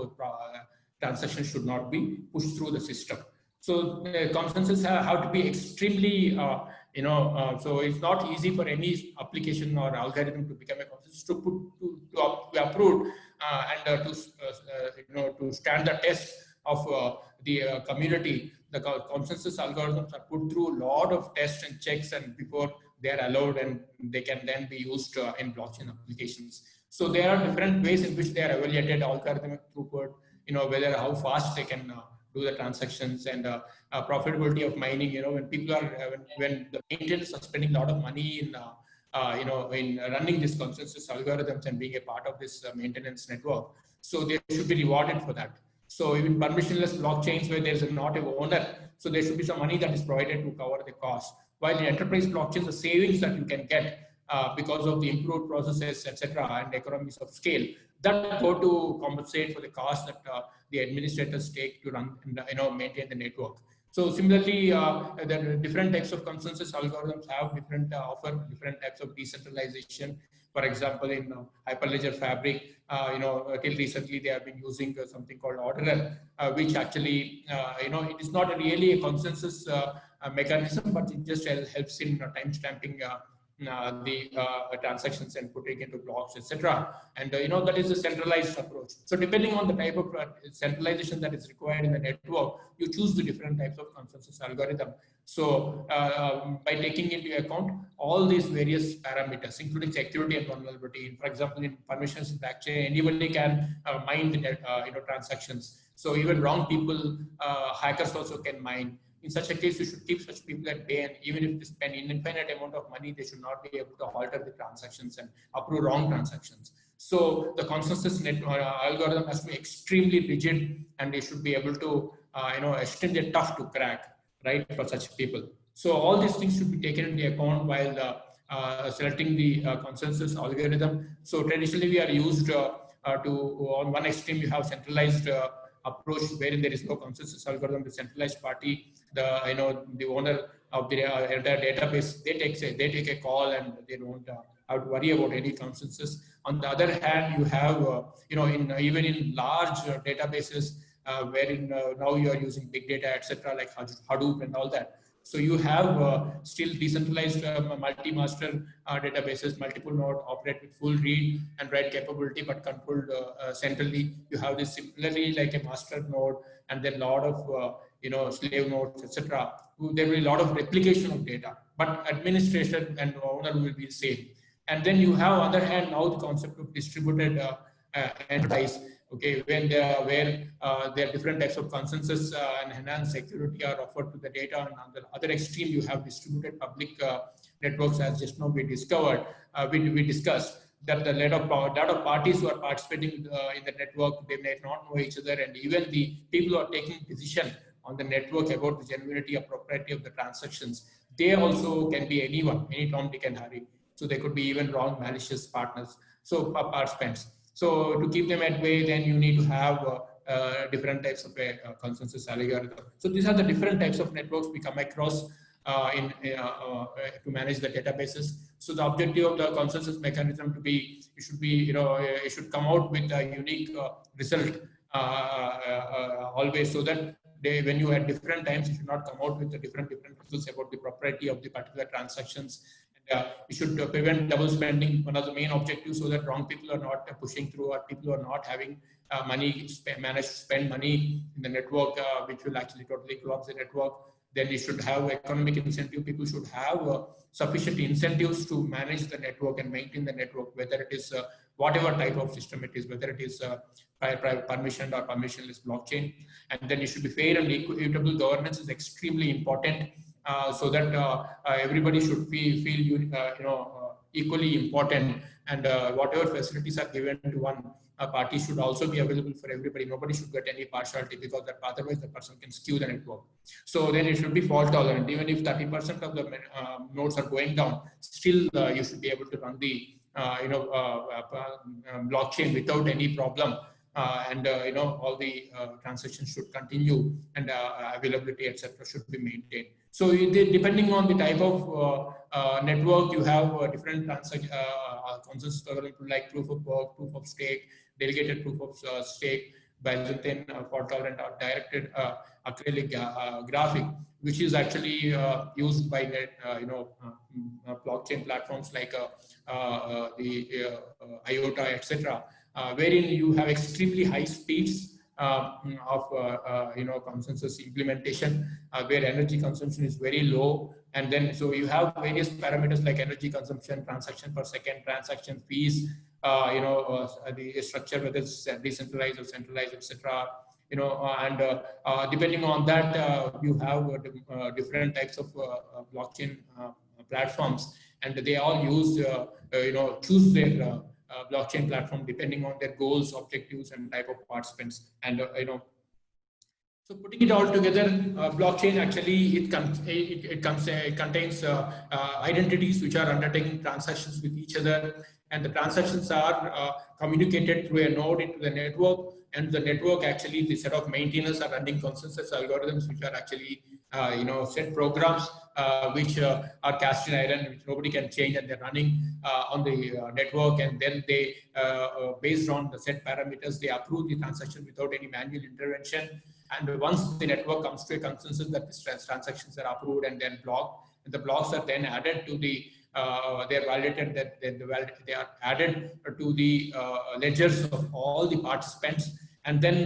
transactions should not be pushed through the system. So consensus have to be extremely so it's not easy for any application or algorithm to become a consensus to be approved and to stand the test of the community. The consensus algorithms are put through a lot of tests and checks, and before they are allowed, and they can then be used in blockchain applications. So there are different ways in which they are evaluated: algorithmic throughput, whether how fast they can do the transactions, and profitability of mining. When people are when the maintainers are spending a lot of money in in running these consensus algorithms and being a part of this maintenance network, so they should be rewarded for that. So even permissionless blockchains where there is not an owner, so there should be some money that is provided to cover the cost. While in enterprise blockchains, the savings that you can get because of the improved processes, etc., and economies of scale, that go to compensate for the cost that the administrators take to run and maintain the network. So similarly, the different types of consensus algorithms have different offer different types of decentralization. For example, in Hyperledger Fabric, till recently they have been using something called Orderer, which actually, it is not really a consensus mechanism, but it just helps in timestamping the transactions and putting into blocks, etc. And that is a centralized approach. So depending on the type of centralization that is required in the network, you choose the different types of consensus algorithm. So by taking into account all these various parameters, including security and vulnerability. For example, in permissions blockchain, anybody can mine the transactions. So even wrong people, hackers also can mine. In such a case, you should keep such people at bay, and even if they spend an infinite amount of money, they should not be able to alter the transactions and approve wrong transactions. So the consensus algorithm has to be extremely rigid, and they should be able to, extremely tough to crack, right, for such people. So all these things should be taken into account while selecting the consensus algorithm. So traditionally, we are used on one extreme, you have centralized approach wherein there is no consensus algorithm. The centralized party, the owner of the entire database, they take a call, and they don't have to worry about any consensus. On the other hand, you have even in large databases wherein now you are using big data, etc., like Hadoop and all that. So you have still decentralized multi-master databases, multiple node operate with full read and write capability, but controlled centrally. You have this similarly like a master node, and then a lot of slave nodes, etc. There will be a lot of replication of data, but administration and owner will be the same. And then you have, on the other hand, now the concept of distributed enterprise. Okay, when there are different types of consensus and enhanced security are offered to the data, and on the other extreme, you have distributed public networks, as just now we discovered, we discussed that the lot of parties who are participating in the network, they may not know each other, and even the people who are taking decision on the network about the genuinity or propriety of the transactions, they also can be anyone, any Tom, Dick, and Harry. So they could be even wrong, malicious partners, so participants. So to keep them at bay, then you need to have different types of consensus algorithm. So these are the different types of networks we come across to manage the databases. So the objective of the consensus mechanism to be, it should come out with a unique result always, so that when you at different times, you should not come out with the different results about the propriety of the particular transactions. And you should prevent double spending, one of the main objectives, so that wrong people are not pushing through, or people are not having money, manage to spend money in the network, which will actually totally collapse the network. Then you should have economic incentive. People should have sufficient incentives to manage the network and maintain the network, whether it is whatever type of system it is, whether it is private permissioned or permissionless blockchain. And then it should be fair and equitable. Governance is extremely important, so that everybody should feel equally important, and whatever facilities are given to one party should also be available for everybody. Nobody should get any partiality, because that otherwise the person can skew the network. So then it should be fault tolerant. Even if 30% of the nodes are going down, still you should be able to run the blockchain without any problem. And all the transactions should continue, and availability, etc., should be maintained. So depending on the type of network, you have different consensus like proof of work, proof of stake, delegated proof of stake, Byzantine, fault tolerant, or directed acrylic graphic, which is actually used by blockchain platforms like the IOTA, etc., wherein you have extremely high speeds of consensus implementation, where energy consumption is very low. And then so you have various parameters like energy consumption, transaction per second, transaction fees, the structure, whether it's decentralized or centralized, etc. And depending on that, you have different types of blockchain platforms, and they all use choose their blockchain platform depending on their goals, objectives, and type of participants. And so putting it all together, blockchain actually it contains identities which are undertaking transactions with each other, and the transactions are communicated through a node into the network, and the network actually, the set of maintainers are running consensus algorithms which are actually set programs which are cast in iron, which nobody can change, and they're running on the network. And then they based on the set parameters, they approve the transaction without any manual intervention. And once the network comes to a consensus that these transactions are approved and then blocked, and the blocks are then added to the they are validated, that they are added to the ledgers of all the participants, and then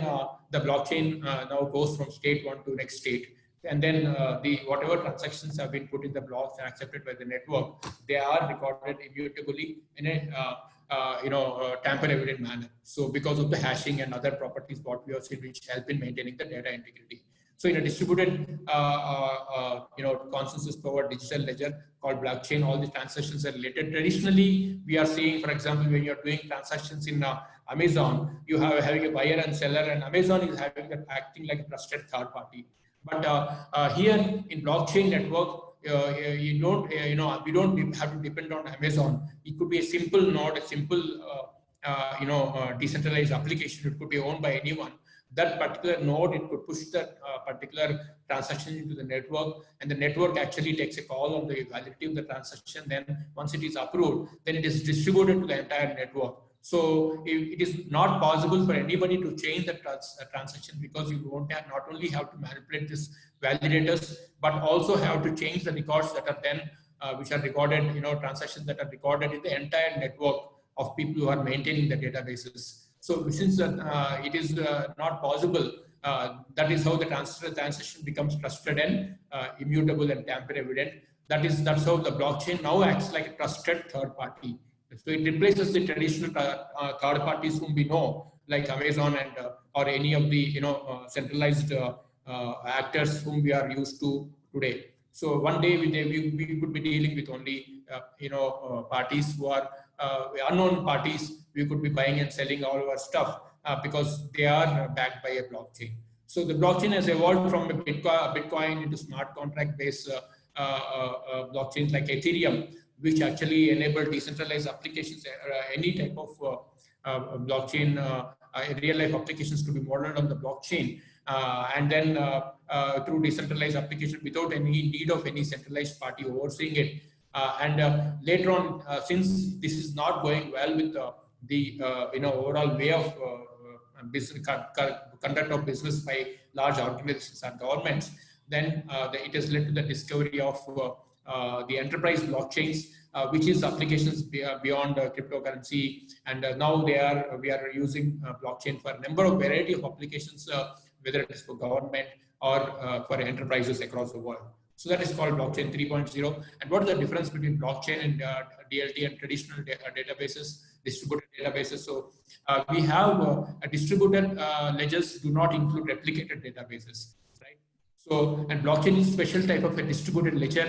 the blockchain now goes from state one to next state. And then the whatever transactions have been put in the blocks and accepted by the network, they are recorded immutably in a tamper evident manner. So because of the hashing and other properties what we have seen, which help in maintaining the data integrity. So in a distributed consensus powered digital ledger called blockchain, all the transactions are related. Traditionally, we are seeing, for example, when you're doing transactions in Amazon, you have having a buyer and seller, and Amazon is acting like a trusted third party. But here in blockchain network, we don't have to depend on Amazon. It could be a simple node, a simple decentralized application. It could be owned by anyone. That particular node, it could push that particular transaction into the network, and the network actually takes a call on the validity of the transaction. Then once it is approved, then it is distributed to the entire network. So it is not possible for anybody to change the transaction, because you won't have, not only have to manipulate these validators, but also have to change the records that are then which are recorded, transactions that are recorded in the entire network of people who are maintaining the databases. So since it is not possible, that is how the transaction becomes trusted and immutable and tamper evident. That's how the blockchain now acts like a trusted third party. So it replaces the traditional third parties whom we know, like Amazon and or any of the centralized actors whom we are used to today. So one day we could be dealing with only parties who are unknown parties. We could be buying and selling all our stuff because they are backed by a blockchain. So the blockchain has evolved from a Bitcoin into smart contract based blockchains like Ethereum, which actually enable decentralized applications, any type of blockchain, real life applications to be modeled on the blockchain. And then through decentralized application without any need of any centralized party overseeing it. And later on, since this is not going well with the overall way of business conduct of business by large organizations and governments, then it has led to the discovery of the enterprise blockchains, which is applications beyond cryptocurrency. And now we are using blockchain for a number of variety of applications, whether it is for government or for enterprises across the world. So that is called blockchain 3.0. And what is the difference between blockchain and DLT and traditional databases, distributed databases? So we have a distributed ledgers do not include replicated databases, right? So, and blockchain is a special type of a distributed ledger.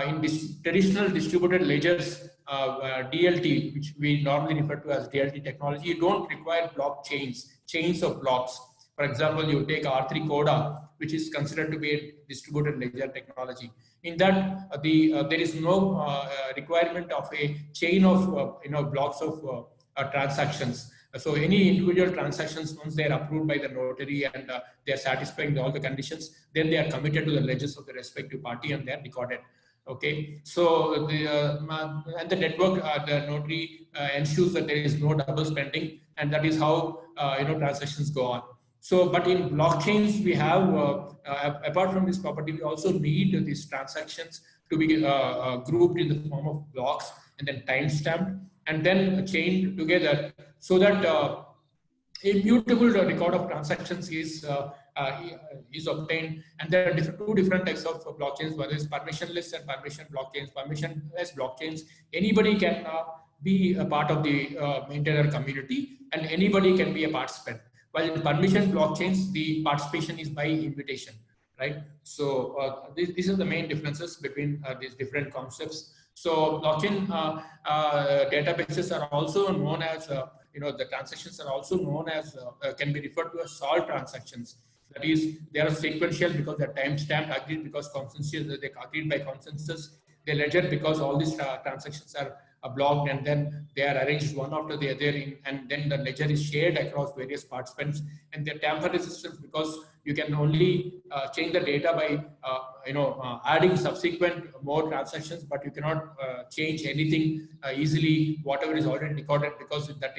In this traditional distributed ledgers, DLT, which we normally refer to as DLT technology, you don't require blockchains, chains of blocks. For example, you take R3 Coda, which is considered to be a distributed ledger technology. In that, there is no requirement of a chain of blocks of transactions. So any individual transactions, once they are approved by the notary and they are satisfying all the conditions, then they are committed to the ledgers of the respective party and they are recorded. Okay, so and the network, the notary ensures that there is no double spending, and that is how transactions go on. So, but in blockchains, we have, apart from this property, we also need these transactions to be grouped in the form of blocks and then time-stamped and then chained together so that immutable record of transactions is obtained. And there are two different types of blockchains. One is permissionless and permission blockchains. Permissionless blockchains, anybody can be a part of the maintainer community and anybody can be a participant. While in permission blockchains, the participation is by invitation, right? So these are the main differences between these different concepts. So blockchain databases are also known as, the transactions are also known as, can be referred to as solved transactions. That is, they are sequential because they're time-stamped, agreed because consensus, they agreed by consensus. They ledger because all these transactions are blocked and then they are arranged one after the other and then the ledger is shared across various participants, and they're tamper resistant because you can only change the data by adding subsequent more transactions, but you cannot change anything easily whatever is already recorded, because that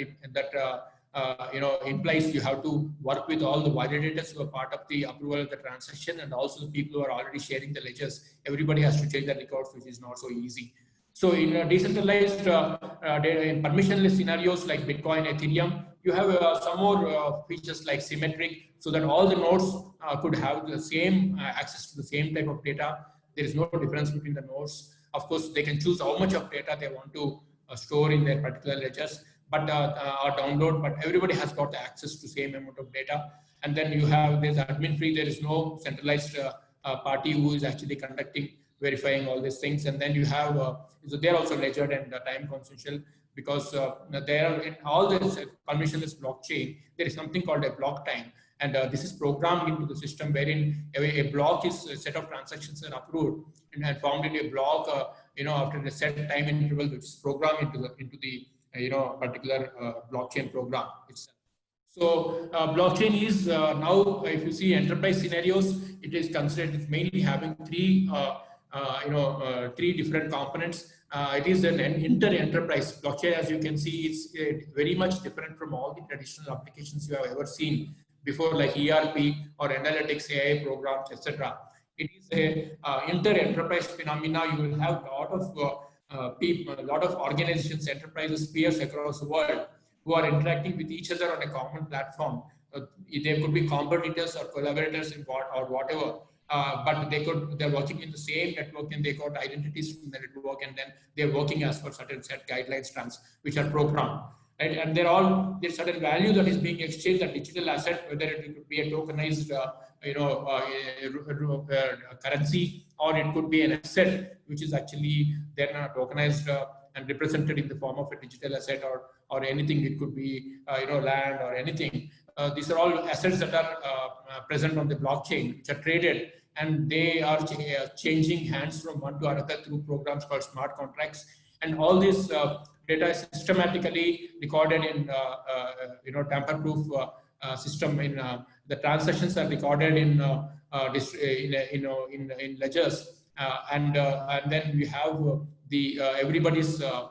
implies you have to work with all the validators who are part of the approval of the transaction and also the people who are already sharing the ledgers. Everybody has to change the records, which is not so easy. So in decentralized in permissionless scenarios like Bitcoin, Ethereum, you have some more features like symmetric, so that all the nodes could have the same access to the same type of data. There is no difference between the nodes. Of course, they can choose how much of data they want to store in their particular ledgers, but or download. But everybody has got the access to same amount of data. And then you have there's admin free. There is no centralized party who is actually verifying all these things. And then you have so they're also ledgered and time consensual, because there in all this permissionless blockchain, there is something called a block time. And this is programmed into the system, wherein a block is a set of transactions are approved and found in a block, after a set time interval, which is programmed into the particular blockchain program itself. So blockchain is now, if you see enterprise scenarios, it is considered it's mainly having three different components. It is an inter-enterprise blockchain. As you can see, it's very much different from all the traditional applications you have ever seen before, like ERP or analytics, AI programs, etc. It is a inter-enterprise phenomena. You will have a lot of people, a lot of organizations, enterprises, peers across the world who are interacting with each other on a common platform. There could be competitors or collaborators in whatever. But they're working in the same network and they got identities from the network, and then they're working as per certain set guidelines which are programmed. Right? And there's certain value that is being exchanged, a digital asset, whether it could be a tokenized currency, or it could be an asset which is actually then tokenized and represented in the form of a digital asset or anything. It could be land or anything. These are all assets that are present on the blockchain, which are traded, and they are changing hands from one to another through programs called smart contracts. And all this data is systematically recorded in tamper-proof system. In the transactions are recorded in ledgers, and then we have the everybody's the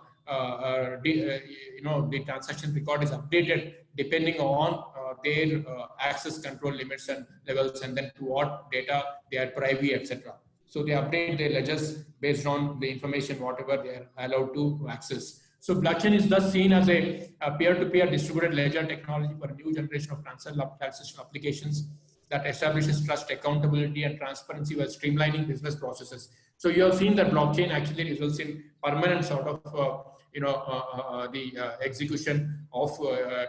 transaction record is updated depending on their access control limits and levels, and then to what data they are privy, etc. So they update their ledgers based on the information, whatever they are allowed to access. So blockchain is thus seen as a peer-to-peer distributed ledger technology for a new generation of transaction applications that establishes trust, accountability, and transparency while streamlining business processes. So you have seen that blockchain actually results in permanent sort of execution of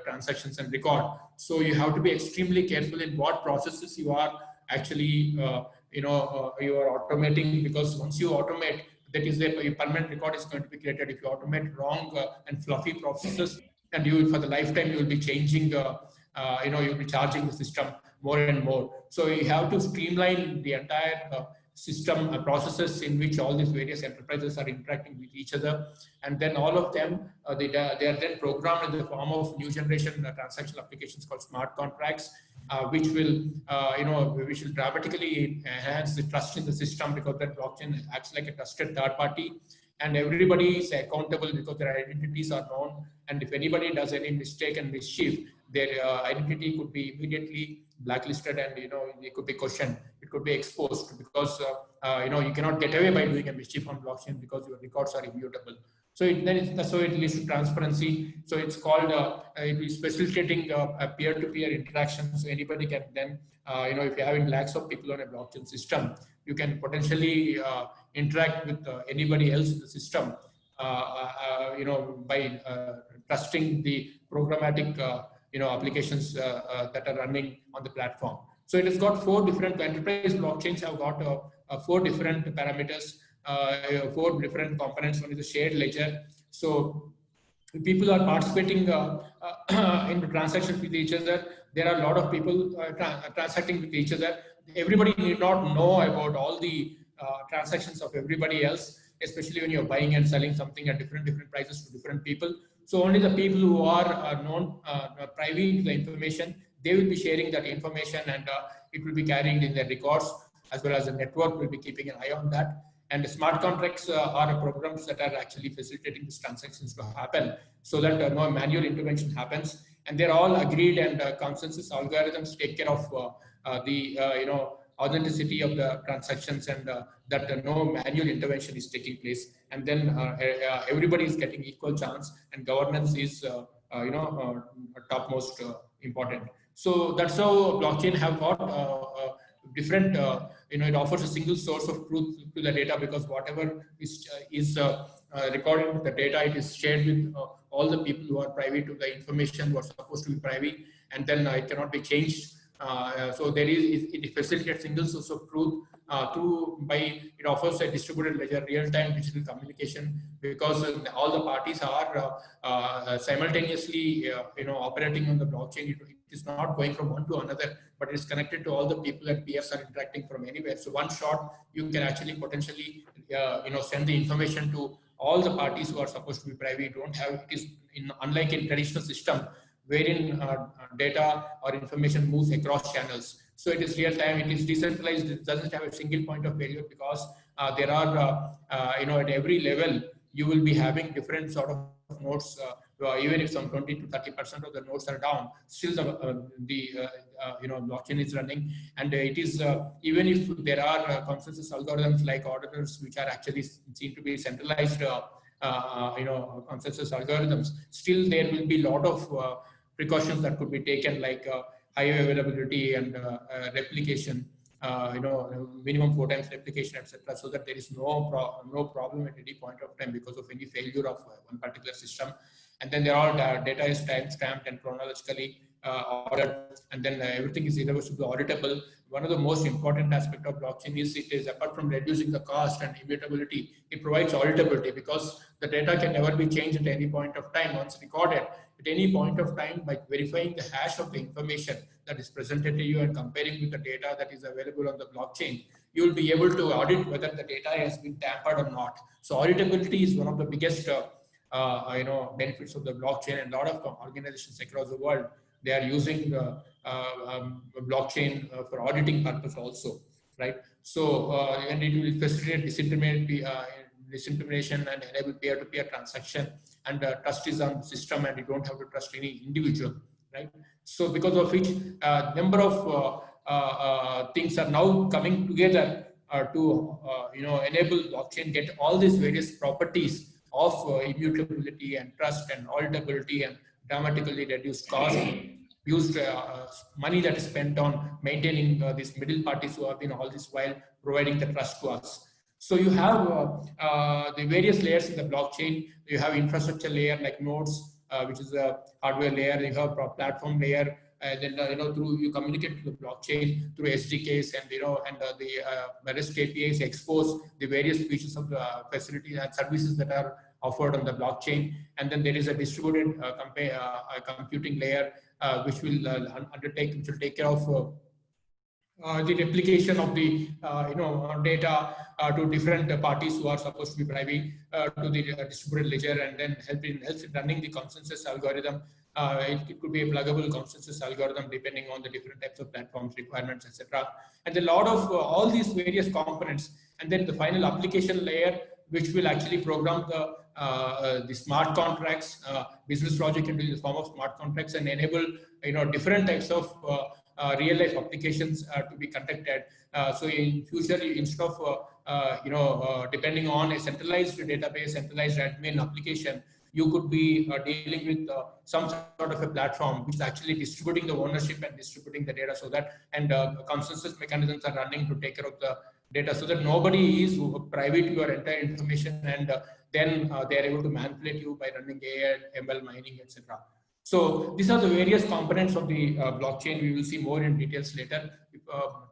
transactions and record. So you have to be extremely careful in what processes you are actually you are automating, because once you automate, that is a permanent record is going to be created. If you automate wrong and fluffy processes, and you for the lifetime you will be changing you'll be charging the system more and more. So you have to streamline the entire system processes in which all these various enterprises are interacting with each other, and then all of them they are then programmed in the form of new generation transactional applications called smart contracts, which will which will dramatically enhance the trust in the system, because that blockchain acts like a trusted third party, and everybody is accountable because their identities are known, and if anybody does any mistake and mischief, their identity could be immediately blacklisted, and it could be questioned, it could be exposed, because you cannot get away by doing a mischief on blockchain because your records are immutable. So it leads to transparency. So it's called it is facilitating a peer-to-peer interaction. So anybody can then if you're having lakhs of people on a blockchain system, you can potentially interact with anybody else in the system by trusting the programmatic applications that are running on the platform. So it has got 4 different enterprise blockchains have got 4 different parameters, 4 different components. One is the shared ledger. So people are participating in the transactions with each other. There are a lot of people transacting with each other. Everybody need not know about all the transactions of everybody else, especially when you're buying and selling something at different prices to different people. So only the people who are known privy to the information, they will be sharing that information, and it will be carried in their records, as well as the network will be keeping an eye on that. And the smart contracts are programs that are actually facilitating these transactions to happen, so that no manual intervention happens, and they're all agreed, and consensus algorithms take care of the authenticity of the transactions, and that no manual intervention is taking place, and then everybody is getting equal chance, and governance is topmost important. So that's how blockchain have got different it offers a single source of truth to the data, because whatever is recorded with the data, it is shared with all the people who are privy to the information, who are supposed to be privy, and then it cannot be changed. So it facilitates single source of truth it offers a distributed ledger, real-time digital communication, because all the parties are simultaneously operating on the blockchain. It is not going from one to another, but it is connected to all the people and peers are interacting from anywhere. So one shot, you can actually potentially send the information to all the parties who are supposed to be private. Don't have it is unlike in traditional system, wherein data or information moves across channels. So it is real time, it is decentralized, it doesn't have a single point of failure, because there are, at every level, you will be having different sort of nodes. Even if some 20 to 30% of the nodes are down, still the blockchain is running, and it is even if there are consensus algorithms like orders, which are actually seen to be centralized consensus algorithms, still there will be a lot of precautions that could be taken, like high availability and replication, minimum 4 times replication, etc., so that there is no problem at any point of time because of any failure of one particular system. And then there are data is time-stamped and chronologically ordered, and then everything is irreversibly auditable. One of the most important aspects of blockchain is it is, apart from reducing the cost and immutability, it provides auditability, because the data can never be changed at any point of time. Once recorded at any point of time, by verifying the hash of the information that is presented to you and comparing with the data that is available on the blockchain, you will be able to audit whether the data has been tampered or not. So auditability is one of the biggest benefits of the blockchain, and a lot of organizations across the world, they are using blockchain for auditing purpose also, right? So and it will facilitate disintermediation and enable peer-to-peer transaction, and trust is on the system, and you don't have to trust any individual, right? So because of which number of things are now coming together to enable blockchain get all these various properties of immutability and trust and auditability and dramatically reduced cost, used money that is spent on maintaining these middle parties who have been all this while providing the trust to us. So you have the various layers in the blockchain. You have infrastructure layer like nodes, which is a hardware layer. You have a platform layer. Then through you communicate to the blockchain through SDKs and the REST APIs expose the various features of the facilities and services that are offered on the blockchain. And then there is a distributed computing layer which will take care of the replication of the data to different parties who are supposed to be private to the distributed ledger, and then helps in running the consensus algorithm. It could be a pluggable consensus algorithm depending on the different types of platforms requirements, etc. And a lot of all these various components, and then the final application layer, which will actually program the smart contracts, business logic into the form of smart contracts, and enable different types of real life applications to be conducted. So in future, instead of depending on a centralized database, centralized admin application, you could be dealing with some sort of a platform which is actually distributing the ownership and distributing the data, so that consensus mechanisms are running to take care of the data, so that nobody is private to your entire information, and then they are able to manipulate you by running AI, ML mining, etc. So these are the various components of the blockchain. We will see more in details later if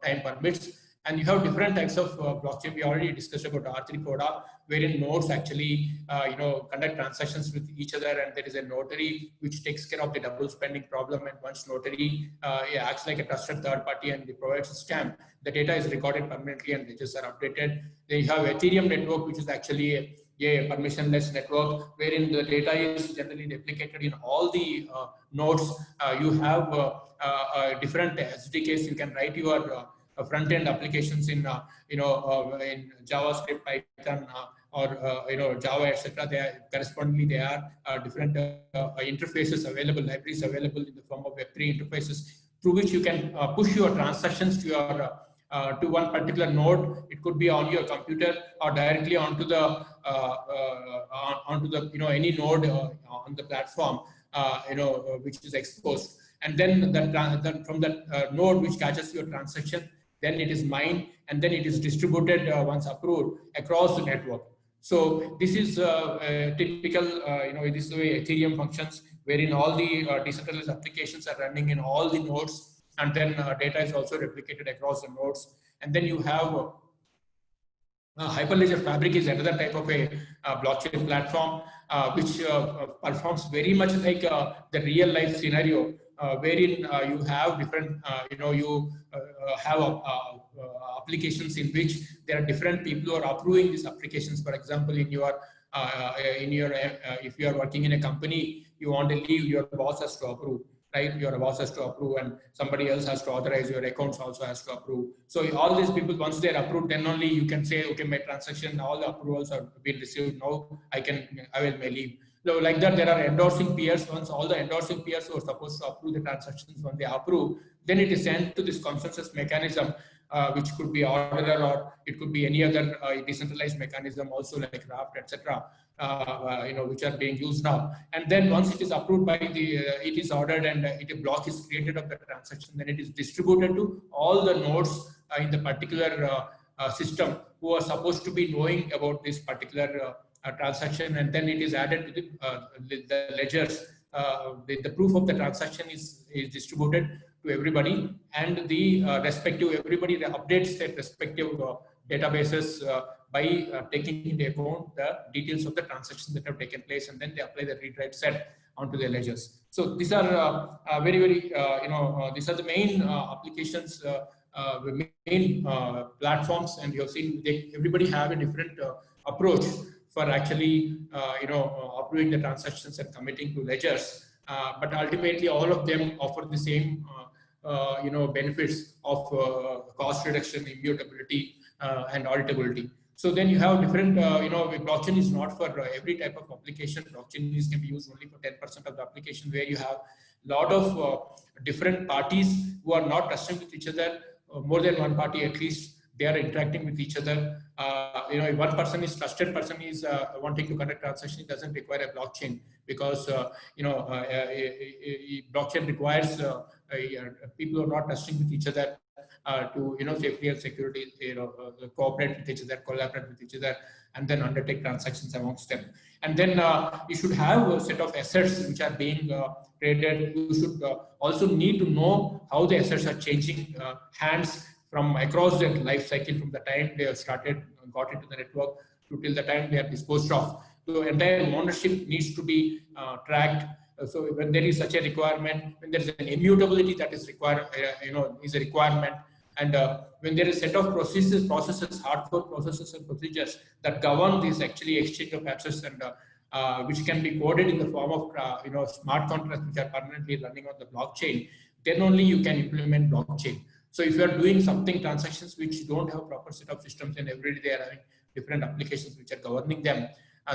time permits. And you have different types of blockchain. We already discussed about R3 PODA, wherein nodes actually conduct transactions with each other, and there is a notary which takes care of the double spending problem. And once notary acts like a trusted third party and provides a stamp, the data is recorded permanently and ledgers are updated. Then you have Ethereum network, which is actually a permissionless network, wherein the data is generally replicated in all the nodes. You have different SDKs. You can write your front-end applications in in JavaScript, Python, or Java, etc. Correspondingly, there are different interfaces available, libraries available in the form of Web3 interfaces, through which you can push your transactions to your to one particular node. It could be on your computer or directly onto the any node on the platform which is exposed. And then from that node which catches your transaction, then it is mined, and then it is distributed once approved across the network. So this is typical, this is the way Ethereum functions, wherein all the decentralized applications are running in all the nodes, and then data is also replicated across the nodes. And then you have Hyperledger Fabric is another type of a blockchain platform which performs very much like the real life scenario, wherein you have different, you have applications in which there are different people who are approving these applications. For example, in your if you are working in a company, you want to leave, your boss has to approve. Right, your boss has to approve, and somebody else has to authorize. Your accounts also has to approve. So all these people, once they are approved, then only you can say, okay, my transaction, all the approvals have been received. Now I may leave. So like that, there are endorsing peers. Once all the endorsing peers who are supposed to approve the transactions, when they approve, then it is sent to this consensus mechanism, which could be orderer, or it could be any other decentralized mechanism, also like Raft, etc. Which are being used now. And then once it is approved by it is ordered, and a block is created of the transaction, then it is distributed to all the nodes in the particular system who are supposed to be knowing about this particular transaction, and then it is added to the ledgers. The proof of the transaction is distributed to everybody, and the everybody updates their respective databases by taking into account the details of the transactions that have taken place, and then they apply the read-write set onto their ledgers. So these are very these are the main applications, the main platforms, and you have seen everybody have a different approach for actually approving the transactions and committing to ledgers. But ultimately, all of them offer the same benefits of cost reduction, immutability, and auditability. So then you have different, blockchain is not for every type of application. Blockchain can be used only for 10% of the application, where you have lot of different parties who are not trusting with each other. More than one party at least, they are interacting with each other. If one person is trusted person is wanting to conduct transaction, it doesn't require a blockchain, because blockchain requires people who are not trusting with each other to safety and security cooperate with each other, collaborate with each other, and then undertake transactions amongst them. And then you should have a set of assets which are being traded. You should also need to know how the assets are changing hands from across their life cycle, from the time they have started, got into the network, to till the time they are disposed of. So entire ownership needs to be tracked. So when there is such a requirement, when there is an immutability that is required, is a requirement, and when there is a set of processes, hardcore processes and procedures that govern this actually exchange of assets, and which can be coded in the form of smart contracts which are permanently running on the blockchain, then only you can implement blockchain. So if you are doing something, transactions which don't have proper set of systems, and every day they are having different applications which are governing them,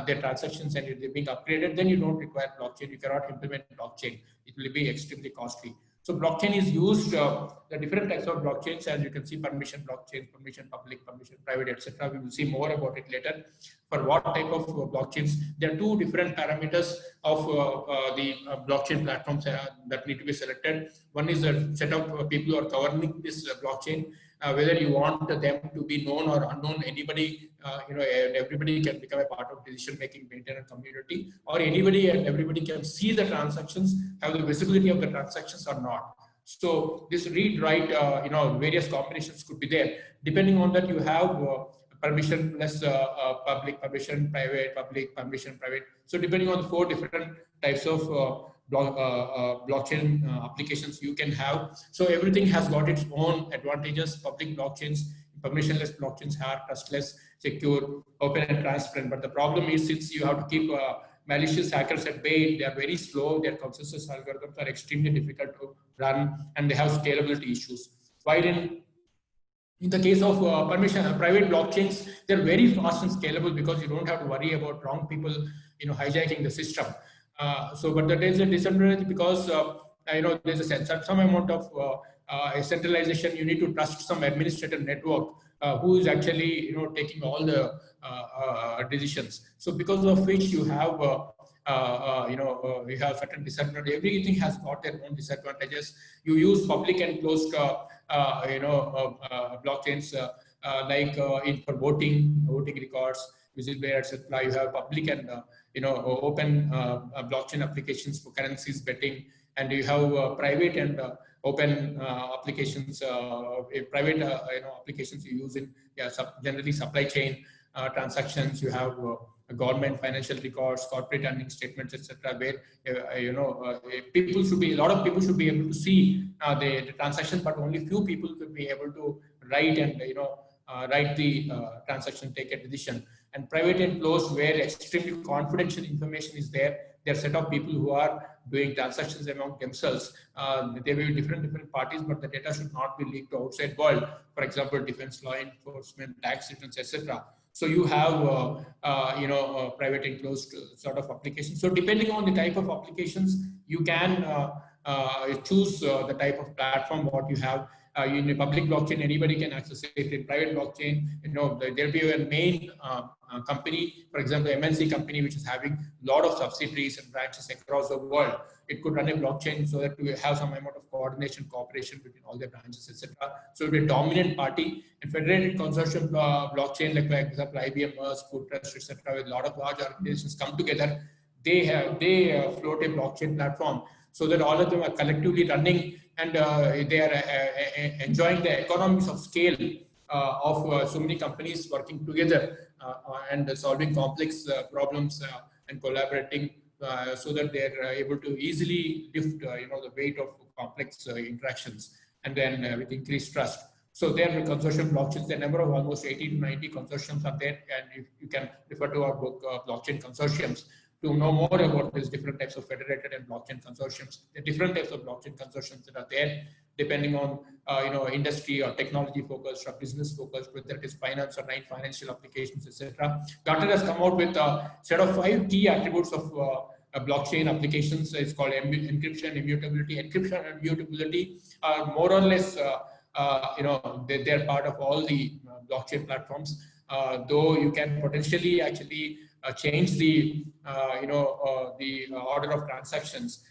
their transactions, and they're being upgraded, then you don't require blockchain. You cannot implement blockchain. It will be extremely costly. So blockchain is used, the different types of blockchains, as you can see, permission blockchain, permission public, permission private, etc. We will see more about it later. For what type of blockchains, there are two different parameters of the blockchain platforms that need to be selected. One is a set of people who are governing this blockchain, whether you want them to be known or unknown. Anybody, and everybody can become a part of decision-making maintainer community, or anybody and everybody can see the transactions, have the visibility of the transactions or not. So this read, write, various combinations could be there. Depending on that, you have permission plus public, permission private, public, permission private. So depending on the 4 different types of blockchain applications you can have. So everything has got its own advantages. Public blockchains, permissionless blockchains are trustless, secure, open and transparent. But the problem is, since you have to keep malicious hackers at bay, they are very slow. Their consensus algorithms are extremely difficult to run, and they have scalability issues. While in the case of private blockchains, they're very fast and scalable, because you don't have to worry about wrong people, hijacking the system. But there is a disadvantage, because there's some amount of centralization. You need to trust some administrative network who is actually taking all the decisions. So because of which you have we have certain disadvantages. Everything has got their own disadvantages. You use public and closed blockchains for voting records, whistleblower, etc. You have public and open blockchain applications for currencies, betting, and you have private and open applications. Private applications you use in generally supply chain transactions. You have government financial records, corporate earnings statements, etc. Where a lot of people should be able to see the transactions, but only few people could be able to write and write the transaction, take a decision. And private and closed, where extremely confidential information is there. There are set of people who are doing transactions among themselves. There will be different parties, but the data should not be leaked to outside world. For example, defense, law enforcement, tax returns, etc. So you have private and closed sort of applications. So depending on the type of applications, you can choose the type of platform what you have. In a public blockchain, anybody can access it. In private blockchain, there'll be a main company, for example, MNC company, which is having a lot of subsidiaries and branches across the world. It could run a blockchain so that we have some amount of coordination, cooperation between all the branches, etc. So it will be a dominant party. And federated consortium blockchain, like for example, IBM, Food Trust, etc., with a lot of large organizations come together. They float a blockchain platform so that all of them are collectively running, and they are enjoying the economies of scale of so many companies working together and solving complex problems and collaborating, so that they're able to easily lift the weight of complex interactions, and then with increased trust. So there are consortium blockchains. The number of almost 80 to 90 consortiums are there, and you can refer to our book, Blockchain Consortiums, to know more about these different types of federated and blockchain consortiums. The different types of blockchain consortiums that are there, depending on industry or technology focused or business focused, whether it is finance or financial applications, etc. Gartner has come out with a set of 5 key attributes of blockchain applications. It's called encryption, immutability. Encryption and immutability are more or less, they're part of all the blockchain platforms. Though you can potentially actually change the order of transactions,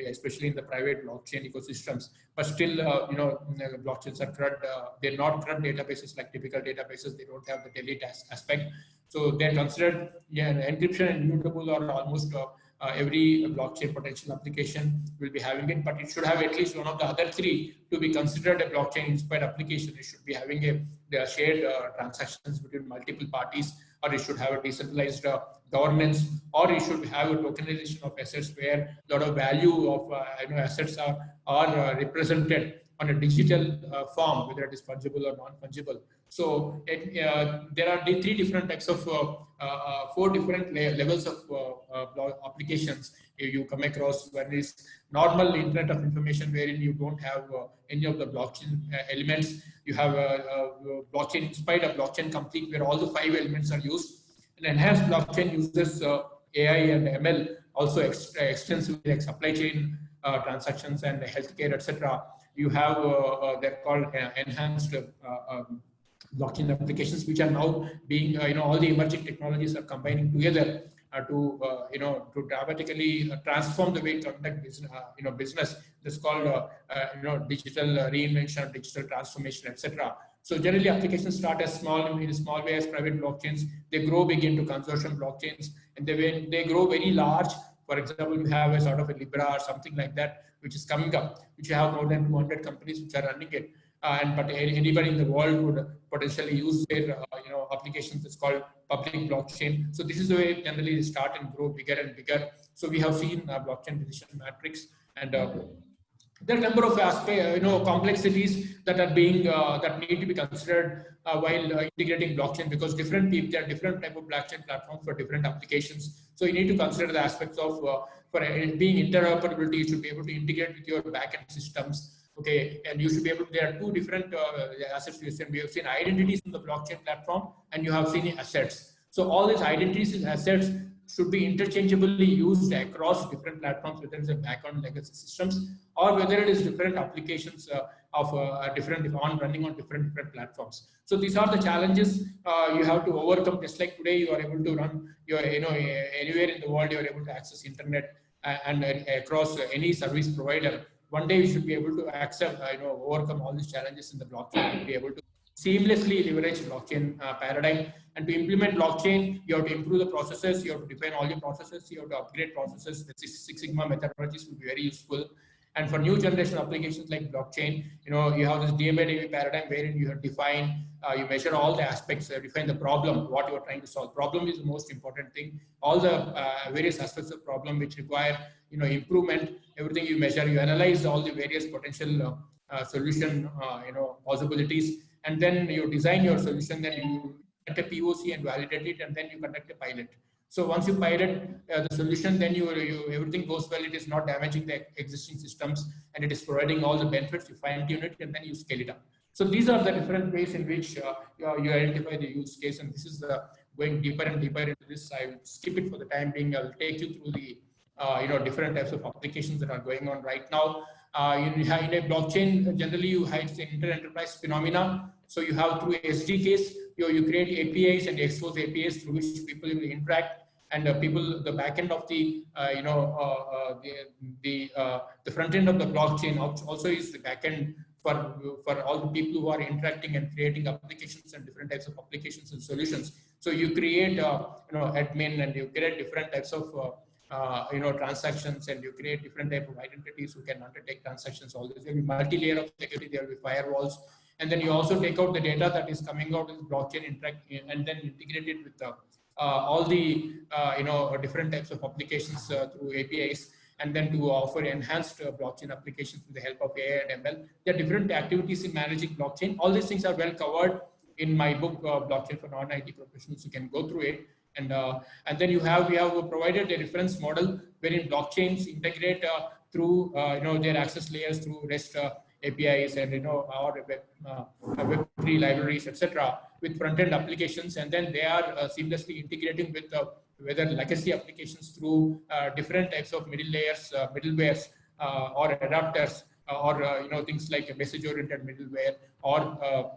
especially in the private blockchain ecosystems. But still, blockchains are CRUD. They're not CRUD databases like typical databases. They don't have the delete aspect. So they're considered, encryption and immutable are almost every blockchain potential application will be having it, but it should have at least one of the other three to be considered a blockchain-inspired application. It should be having a shared transactions between multiple parties, or it should have a decentralized governance, or it should have a tokenization of assets where a lot of value of assets are represented on a digital form, whether it is fungible or non-fungible. So there are the three different types of, four different levels of applications you come across. One is normal Internet of Information, wherein you don't have any of the blockchain elements. You have blockchain inspired, a blockchain complete, where all the 5 elements are used. An enhanced blockchain uses AI and ML also extensively, like supply chain transactions and healthcare, etc. You have they're called enhanced blockchain applications, which are now being all the emerging technologies are combining together to dramatically transform the way to conduct business. Business. That's called digital reinvention, digital transformation, etc. So generally, applications start as in a small way as private blockchains. They grow big into consortium blockchains, and they grow very large. For example, we have a sort of a Libra or something like that, which is coming up, which you have more than 200 companies which are running it. But anybody in the world would potentially use their applications. It's called public blockchain. So this is the way generally they start and grow bigger and bigger. So we have seen blockchain decision matrix, and there are a number of aspects, complexities that are being that need to be considered while integrating blockchain, because different people, there are different type of blockchain platforms for different applications. So you need to consider the aspects of for being interoperability. You should be able to integrate with your backend systems. Okay, and you should be able to, there are two different assets. We have seen identities in the blockchain platform, and you have seen assets. So all these identities and assets should be interchangeably used across different platforms, whether it's a backend legacy systems or whether it is different applications of running on different platforms. So these are the challenges you have to overcome. Just like today, you are able to run anywhere in the world, you are able to access internet and across any service provider. One day you should be able to overcome all these challenges in the blockchain and be able to seamlessly leverage blockchain paradigm. And to implement blockchain, you have to improve the processes, you have to define all your processes, you have to upgrade processes. The Six Sigma methodologies will be very useful. And for new generation applications like blockchain, you have this DMA paradigm wherein you have defined, you measure all the aspects, define the problem, what you are trying to solve. Problem is the most important thing. All the various aspects of problem which require improvement, everything you measure, you analyze all the various potential solution possibilities, and then you design your solution, then you conduct a POC and validate it, and then you conduct a pilot. So once you pilot the solution, then everything goes well. It is not damaging the existing systems, and it is providing all the benefits. You fine tune it, and then you scale it up. So these are the different ways in which you identify the use case, and this is going deeper and deeper into this. I will skip it for the time being. I will take you through the different types of applications that are going on right now. In a blockchain, generally you have the inter-enterprise phenomena. So you have through SDKs, you create APIs and expose APIs through which people will interact, and the back end of the front end of the blockchain also is the back end for all the people who are interacting and creating applications and different types of applications and solutions. So you create admin, and you create different types of transactions, and you create different type of identities who can undertake transactions. All this, there will be multi-layer of security, there will be firewalls, and then you also take out the data that is coming out of the blockchain, and then integrate it with all the different types of applications through APIs, and then to offer enhanced blockchain applications with the help of AI and ML. There are different activities in managing blockchain. All these things are well covered in my book, Blockchain for Non-IT Professionals. You can go through it. And then we have provided a reference model wherein blockchains integrate through their access layers through REST APIs and our Web3 libraries, etc., with front-end applications, and then they are seamlessly integrating with whether legacy applications through different types of middlewares or adapters, or things like message-oriented middleware or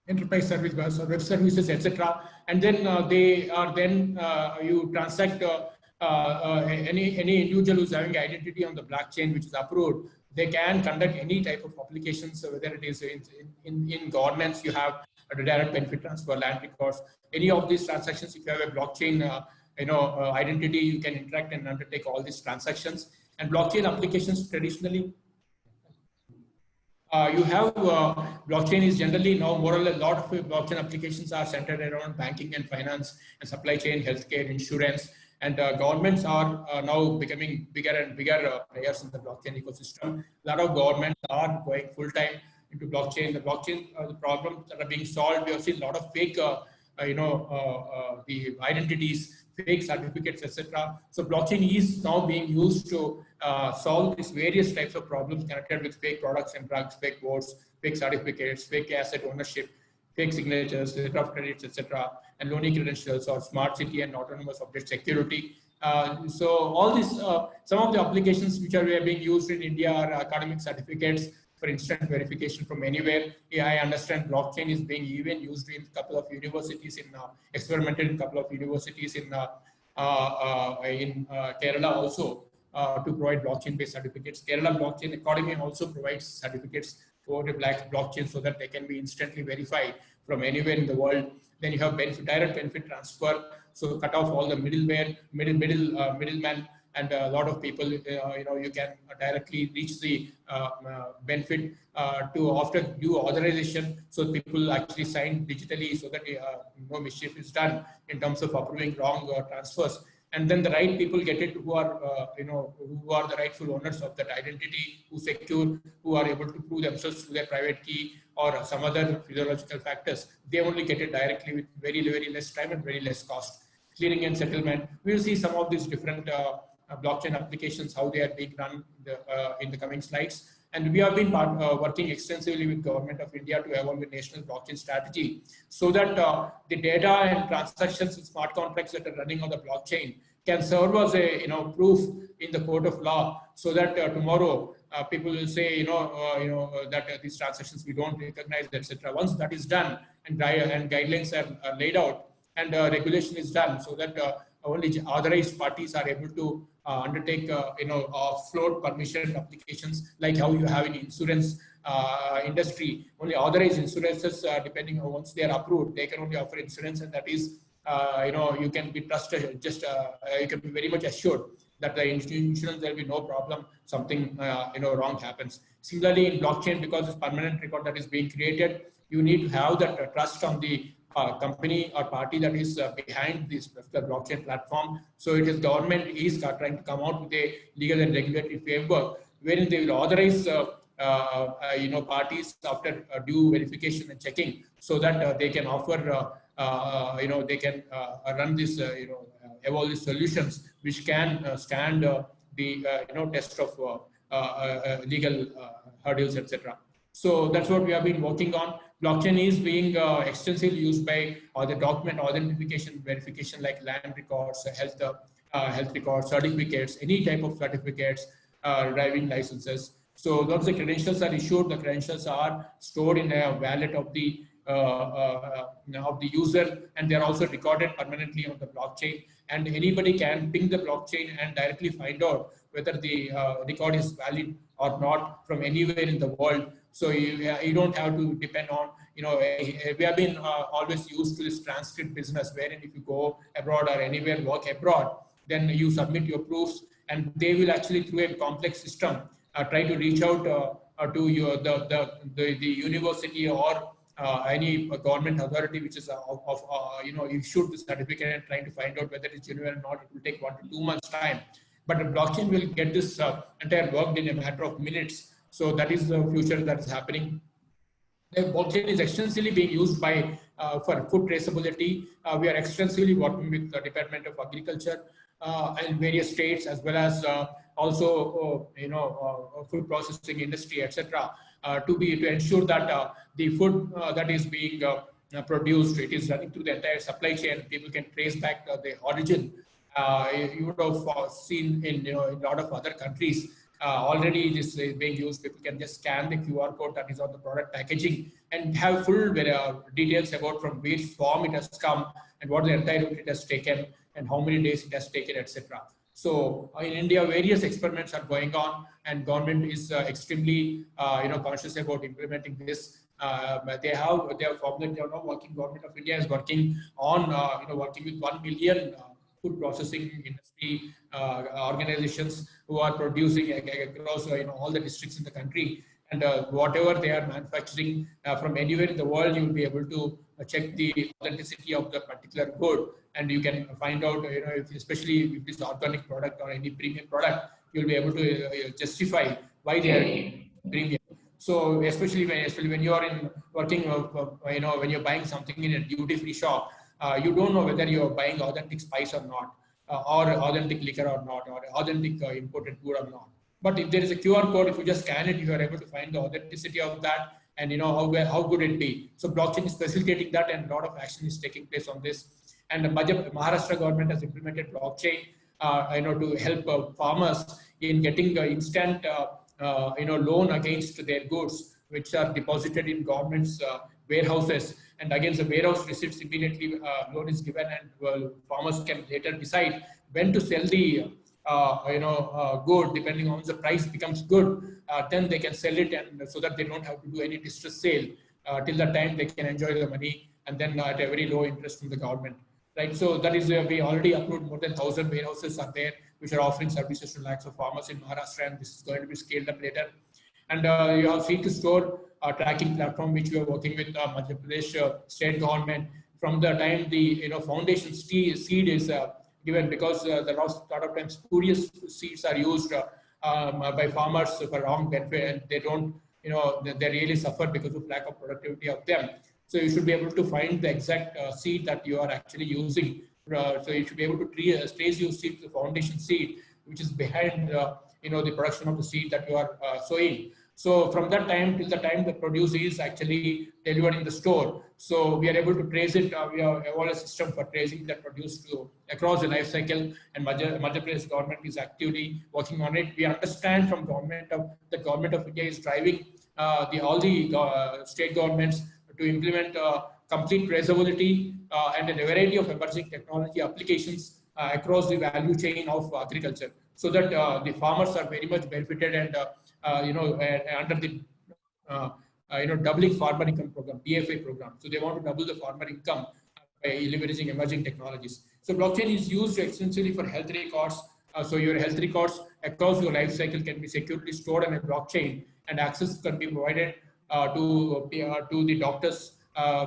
enterprise service bus or web services, etc. And then they are then you transact any individual who's having identity on the blockchain which is approved. They can conduct any type of applications, whether it is in governance, you have a direct benefit transfer, land records, any of these transactions. If you have a blockchain, identity, you can interact and undertake all these transactions. And blockchain applications traditionally you have blockchain is generally now more or less, a lot of blockchain applications are centered around banking and finance and supply chain, healthcare, insurance, and governments are now becoming bigger and bigger players in the blockchain ecosystem. A lot of governments are going full time into blockchain. The blockchain, the problems that are being solved, we have seen a lot of fake, the identities, fake certificates, etc. So blockchain is now being used to solve these various types of problems connected with fake products and drugs, fake votes, fake certificates, fake asset ownership, fake signatures, letter of credits, etc., and loaning credentials or smart city and autonomous object security. So all these, some of the applications which are being used in India are academic certificates for instant verification from anywhere. Yeah, I understand blockchain is being even used in a couple of universities, experimented in a couple of universities in Kerala also to provide blockchain-based certificates. Kerala Blockchain Academy also provides certificates for the blockchain so that they can be instantly verified from anywhere in the world. Then you have direct benefit transfer, so cut off all the middleman, and a lot of people, you can directly reach the benefit to after due authorization. So people actually sign digitally so that no mischief is done in terms of approving wrong transfers. And then the right people get it, who are who are the rightful owners of that identity, who are able to prove themselves through their private key or some other physiological factors. They only get it directly with very, very less time and very less cost. Clearing and settlement. We will see some of these different blockchain applications, how they are being run in the coming slides. And we have been working extensively with Government of India to evolve a national blockchain strategy so that the data and transactions in smart contracts that are running on the blockchain can serve as a proof in the court of law, so that tomorrow people will say that these transactions we don't recognize, etc. Once that is done and guidelines are laid out and regulation is done, so that only authorized parties are able to undertake float permission applications, like how you have in insurance industry. Only authorized insurances, depending on once they are approved, they can only offer insurance, and that is you can be trusted. You can be very much assured that the insurance there will be no problem. Something wrong happens. Similarly, in blockchain, because it's permanent record that is being created, you need to have that trust on the company or party that is behind this blockchain platform. So it is government is trying to come out with a legal and regulatory framework wherein they will authorize parties after due verification and checking, so that they can offer they can run this evolve these solutions which can stand the test of legal hurdles, etc. So that's what we have been working on. Blockchain is being extensively used by the document authentication, verification, like land records, health records, certificates, any type of certificates, driving licenses. So once the credentials are issued, the credentials are stored in a wallet of the user, and they are also recorded permanently on the blockchain. And anybody can ping the blockchain and directly find out whether the record is valid or not from anywhere in the world. So you don't have to depend on, we have been always used to this transcript business, wherein if you go abroad or anywhere work abroad, then you submit your proofs, and they will actually, through a complex system, try to reach out to the university or any government authority which is issued the certificate, and trying to find out whether it's genuine or not. It will take 1 to 2 months time, but the blockchain will get this entire work in a matter of minutes. So that is the future that is happening. The blockchain is extensively being used by for food traceability. We are extensively working with the Department of Agriculture and various states, as well as also food processing industry, etc. To ensure that the food that is being produced, it is running through the entire supply chain. People can trace back the origin. You would have seen in in a lot of other countries already this is being used. People can just scan the QR code that is on the product packaging and have full details about from which form it has come and what the entire route it has taken and how many days it has taken, etc. So in India, various experiments are going on, and government is extremely conscious about implementing this. They have formed that working. Government of India is working on working with 1 million food processing industry organizations who are producing across all the districts in the country, and whatever they are manufacturing from anywhere in the world, you will be able to check the authenticity of the particular good, and you can find out especially if it's organic product or any premium product, you'll be able to justify why they are premium. So especially when you are in working when you're buying something in a duty-free shop, you don't know whether you're buying authentic spice or not, or authentic liquor or not, or authentic imported good or not. But if there is a QR code, if you just scan it, you are able to find the authenticity of that, and how good it be. So blockchain is facilitating that, and a lot of action is taking place on this. And the Maharashtra government has implemented blockchain to help farmers in getting instant loan against their goods, which are deposited in government's warehouses, and against the warehouse receipts immediately loan is given, and farmers can later decide when to sell the good. Depending on the price becomes good, then they can sell it, and so that they don't have to do any distress sale till the time they can enjoy the money, and then at a very low interest from the government. Right, so that is we already approved more than 1,000 warehouses are there which are offering services to lakhs of farmers in Maharashtra, and this is going to be scaled up later. And you have Seed to Store tracking platform which we are working with Madhya Pradesh state government from the time the foundation seed is given, because the lot of times spurious seeds are used by farmers for wrong benefit, and they don't they really suffer because of lack of productivity of them. So you should be able to find the exact seed that you are actually using. So you should be able to trace your seed to the foundation seed, which is behind the production of the seed that you are sowing. So from that time till the time the produce is actually delivered in the store, so we are able to trace it. We have evolved a system for tracing that produce across the life cycle, and Madhya Pradesh government is actively working on it. We understand from the government of India is driving all the state governments to implement complete traceability and a variety of emerging technology applications across the value chain of agriculture, so that the farmers are very much benefited, and under the doubling farmer income program, DFA program. So they want to double the farmer income by leveraging emerging technologies. So blockchain is used extensively for health records. So your health records across your life cycle can be securely stored on a blockchain, and access can be provided to the doctors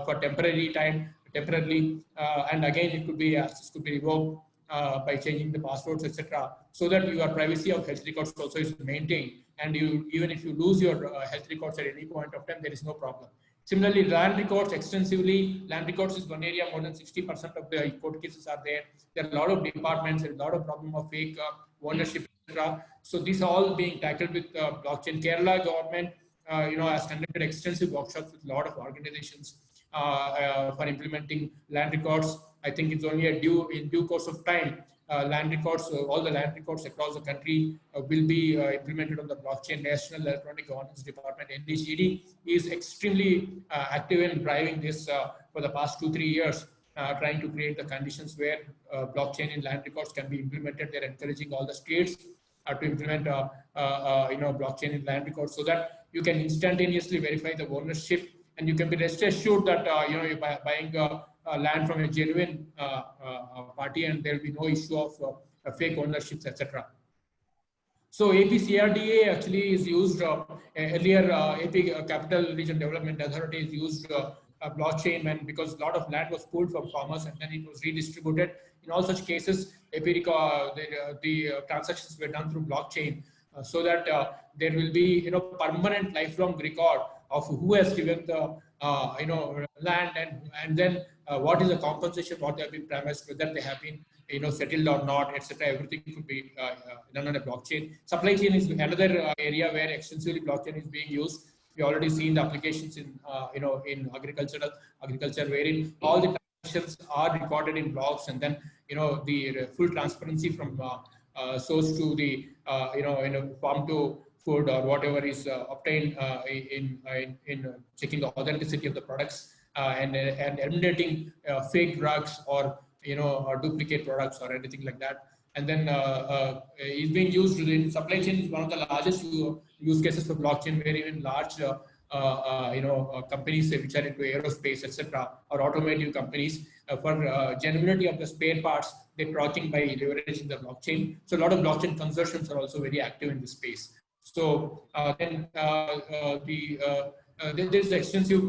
for temporarily, and again it could be access could be revoked by changing the passwords, etc. So that your privacy of health records also is maintained, and even if you lose your health records at any point of time, there is no problem. Similarly, land records extensively. Land records is one area more than 60% of the court cases are there. There are a lot of departments, and a lot of problem of fake ownership, etc. So these are all being tackled with blockchain. Kerala government has conducted extensive workshops with a lot of organizations for implementing land records. I think it's only in due course of time. Land records, all the land records across the country will be implemented on the blockchain. National Electronic Governance Department, NEGD, is extremely active in driving this for the past 2-3 years, trying to create the conditions where blockchain in land records can be implemented. They're encouraging all the states to implement blockchain in land records, so that you can instantaneously verify the ownership, and you can be rest assured that you're buying land from a genuine party, and there will be no issue of fake ownerships, etc. So APCRDA actually is used earlier. AP Capital Region Development Authority is used blockchain, and because a lot of land was pulled from farmers and then it was redistributed. In all such cases, the transactions were done through blockchain, so that there will be permanent lifelong record of who has given the land, and then what is the compensation, what they have been promised, whether they have been settled or not, etc. Everything could be done on a blockchain. Supply chain is another area where extensively blockchain is being used. We already seen the applications in in agriculture, wherein all the transactions are recorded in logs, and then the full transparency from source to the farm to food or whatever is obtained in checking the authenticity of the products, and eliminating fake drugs or or duplicate products or anything like that. And then it's being used in supply chain. Is one of the largest use cases for blockchain, where even large companies which are into aerospace, etc., or automotive companies, for genuinity of the spare parts, they're tracking by leveraging the blockchain. So a lot of blockchain consortiums are also very active in this space. So there's extensive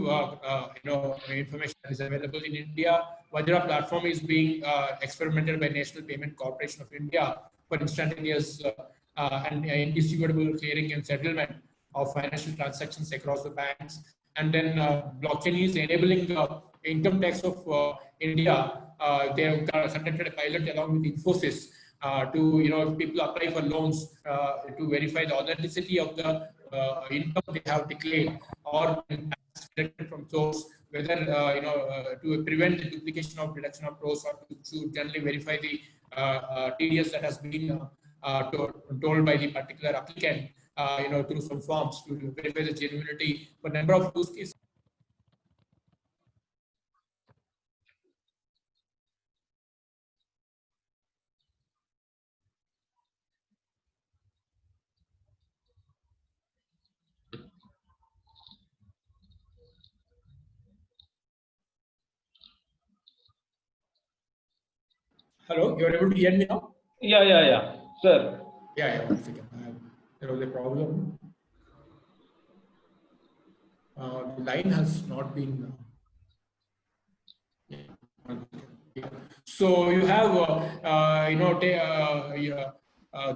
information that is available in India. Vajra platform is being experimented by National Payment Corporation of India for instantaneous and indisputable clearing and settlement of financial transactions across the banks. And then blockchain is enabling income tax of India. They have conducted a pilot along with Infosys to if people apply for loans to verify the authenticity of the income they have declared or deducted from source, whether to prevent the duplication of deduction of pros, or to generally verify the TDS that has been told by the particular applicant, through some forms to verify the genuinity for number of use cases. Hello, you are able to hear me now? Yeah, sir. Yeah, 1 second. There was a problem. The line has not been. So you have,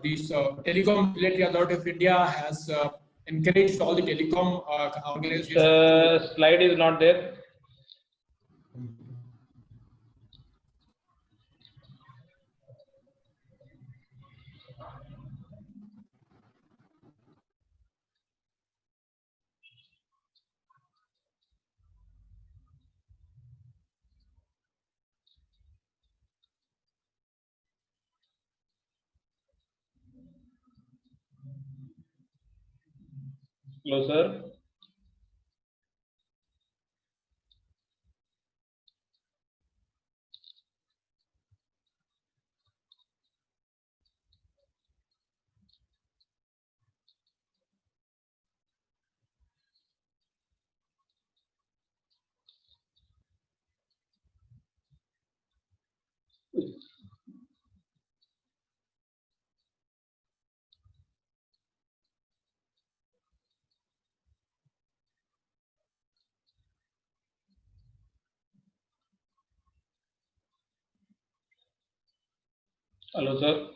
these Telecom Regulatory Authority of India has encouraged all the telecom organizations. The slide is not there. Hello, sir. Hello, sir.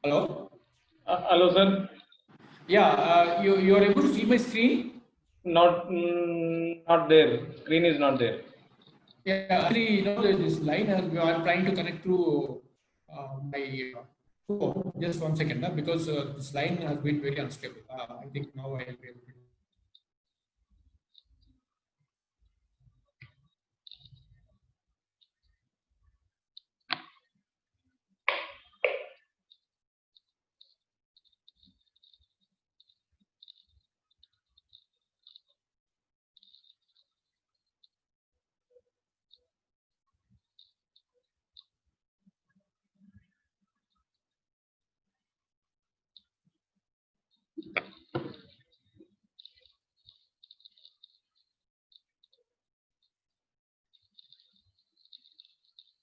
Hello? Hello, sir. Yeah, you are able to see my screen? Not there. Screen is not there. Yeah, actually, this line I'm trying to connect through my phone. Just 1 second, because this line has been very unstable. I think now I will be able to.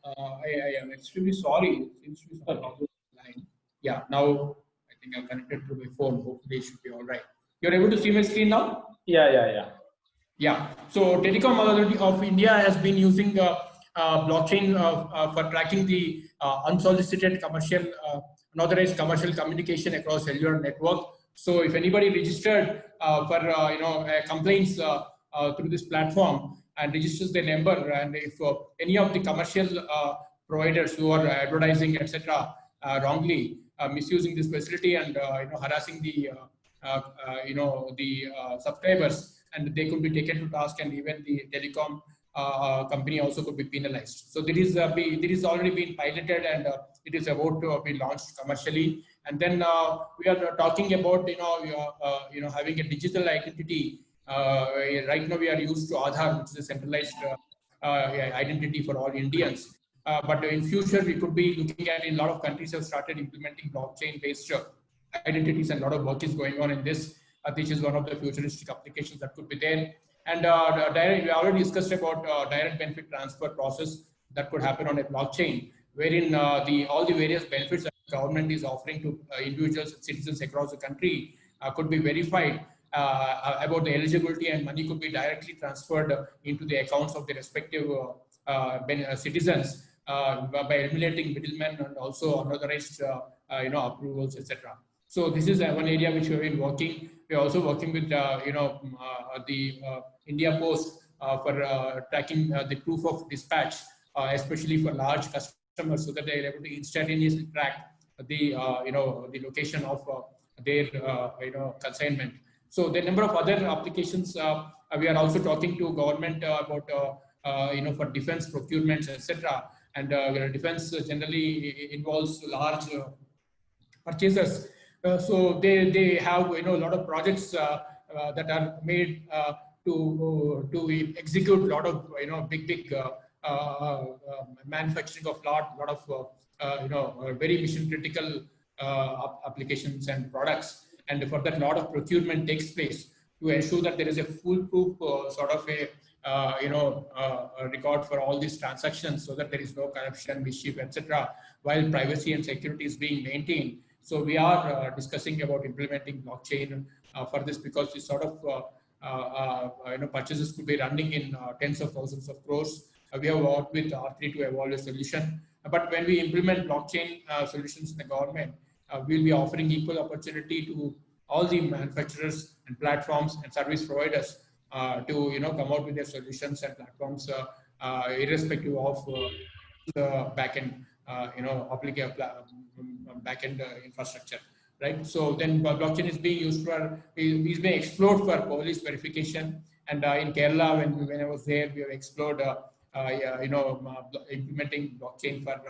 I am extremely sorry. It seems to be some problem with the line. Yeah, now I think I'm connected to my phone. Hopefully, it should be all right. You're able to see my screen now? Yeah. Yeah. So Telecom Authority of India has been using blockchain for tracking the unsolicited commercial, unauthorized commercial communication across cellular network. So if anybody registered for complaints through this platform and registers their number, and if any of the commercial providers who are advertising, etc., wrongly misusing this facility and harassing the subscribers, and they could be taken to task, and even the telecom company also could be penalized. So there is already been piloted, and it is about to be launched commercially. And then we are talking about having a digital identity. Right now we are used to Aadhaar, which is a centralized identity for all Indians. But in future we could be looking at, in a lot of countries have started implementing blockchain-based identities, and a lot of work is going on in this. Which is one of the futuristic applications that could be there. And we already discussed about direct benefit transfer process that could happen on a blockchain, wherein all the various benefits that the government is offering to individuals and citizens across the country could be verified about the eligibility, and money could be directly transferred into the accounts of the respective citizens by eliminating middlemen and also unauthorized approvals, etc. So this is one area which we've been working. We're also working with the India Post for tracking the proof of dispatch, especially for large customers, so that they're able to instantaneously track the the location of their consignment. So the number of other applications we are also talking to government about for defense procurements, etc. And defense generally involves large purchases. So they have a lot of projects that are made to execute a lot of big manufacturing of lot of very mission critical applications and products, and for that, a lot of procurement takes place to ensure that there is a foolproof sort of a record for all these transactions, so that there is no corruption, mischief, etc., while privacy and security is being maintained. So we are discussing about implementing blockchain for this, because this sort of purchases could be running in tens of thousands of crores. We have worked with R3 to evolve a solution. But when we implement blockchain solutions in the government, we'll be offering equal opportunity to all the manufacturers and platforms and service providers to come out with their solutions and platforms, irrespective of the backend backend infrastructure, right? So then blockchain is being used for, is being explored for police verification. And in Kerala, when I was there, we have explored implementing blockchain for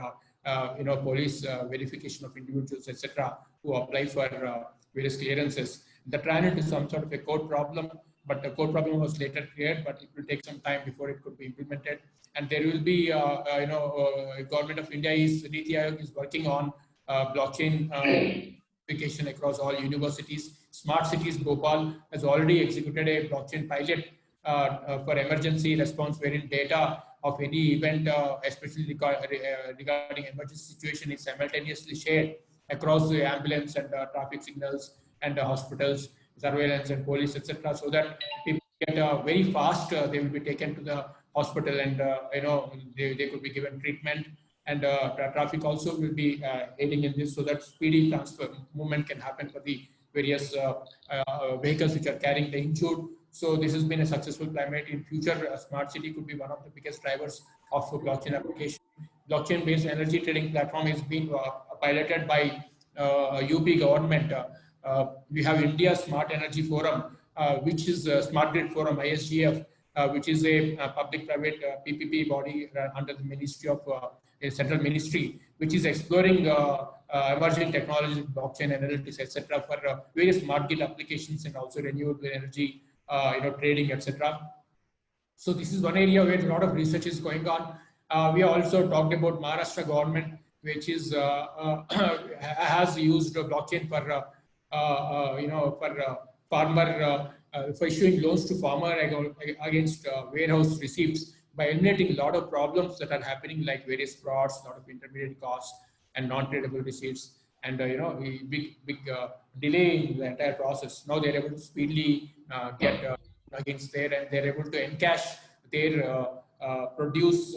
police verification of individuals, etc., who apply for various clearances. That ran into some sort of a code problem, but the code problem was later cleared, but it will take some time before it could be implemented. And there will be, Government of India NITI Aayog is working on blockchain application across all universities. Smart Cities Bhopal has already executed a blockchain pilot for emergency response, wherein data of any event, especially regarding emergency situation, is simultaneously shared across the ambulance and traffic signals and hospitals, surveillance and police, etc., so that people get very fast. They will be taken to the hospital, and they could be given treatment. And traffic also will be aiding in this, so that speedy transfer movement can happen for the various vehicles which are carrying the injured. So this has been a successful climate. In future, a smart city could be one of the biggest drivers of blockchain application. Blockchain-based energy trading platform is being piloted by UP government. We have India Smart Energy Forum, which is Smart Grid Forum, ISGF, which is a public-private PPP body under the Ministry of a central ministry, which is exploring emerging technologies, blockchain analytics, etc., for various smart grid applications and also renewable energy, trading, etc. So this is one area where a lot of research is going on. We also talked about Maharashtra government, which is has used blockchain for for farmer for issuing loans to farmer against warehouse receipts by eliminating a lot of problems that are happening, like various frauds, a lot of intermediate costs and non-tradable receipts, and big delay in the entire process. Now they're able to speedily get against there, and they're able to encash their produce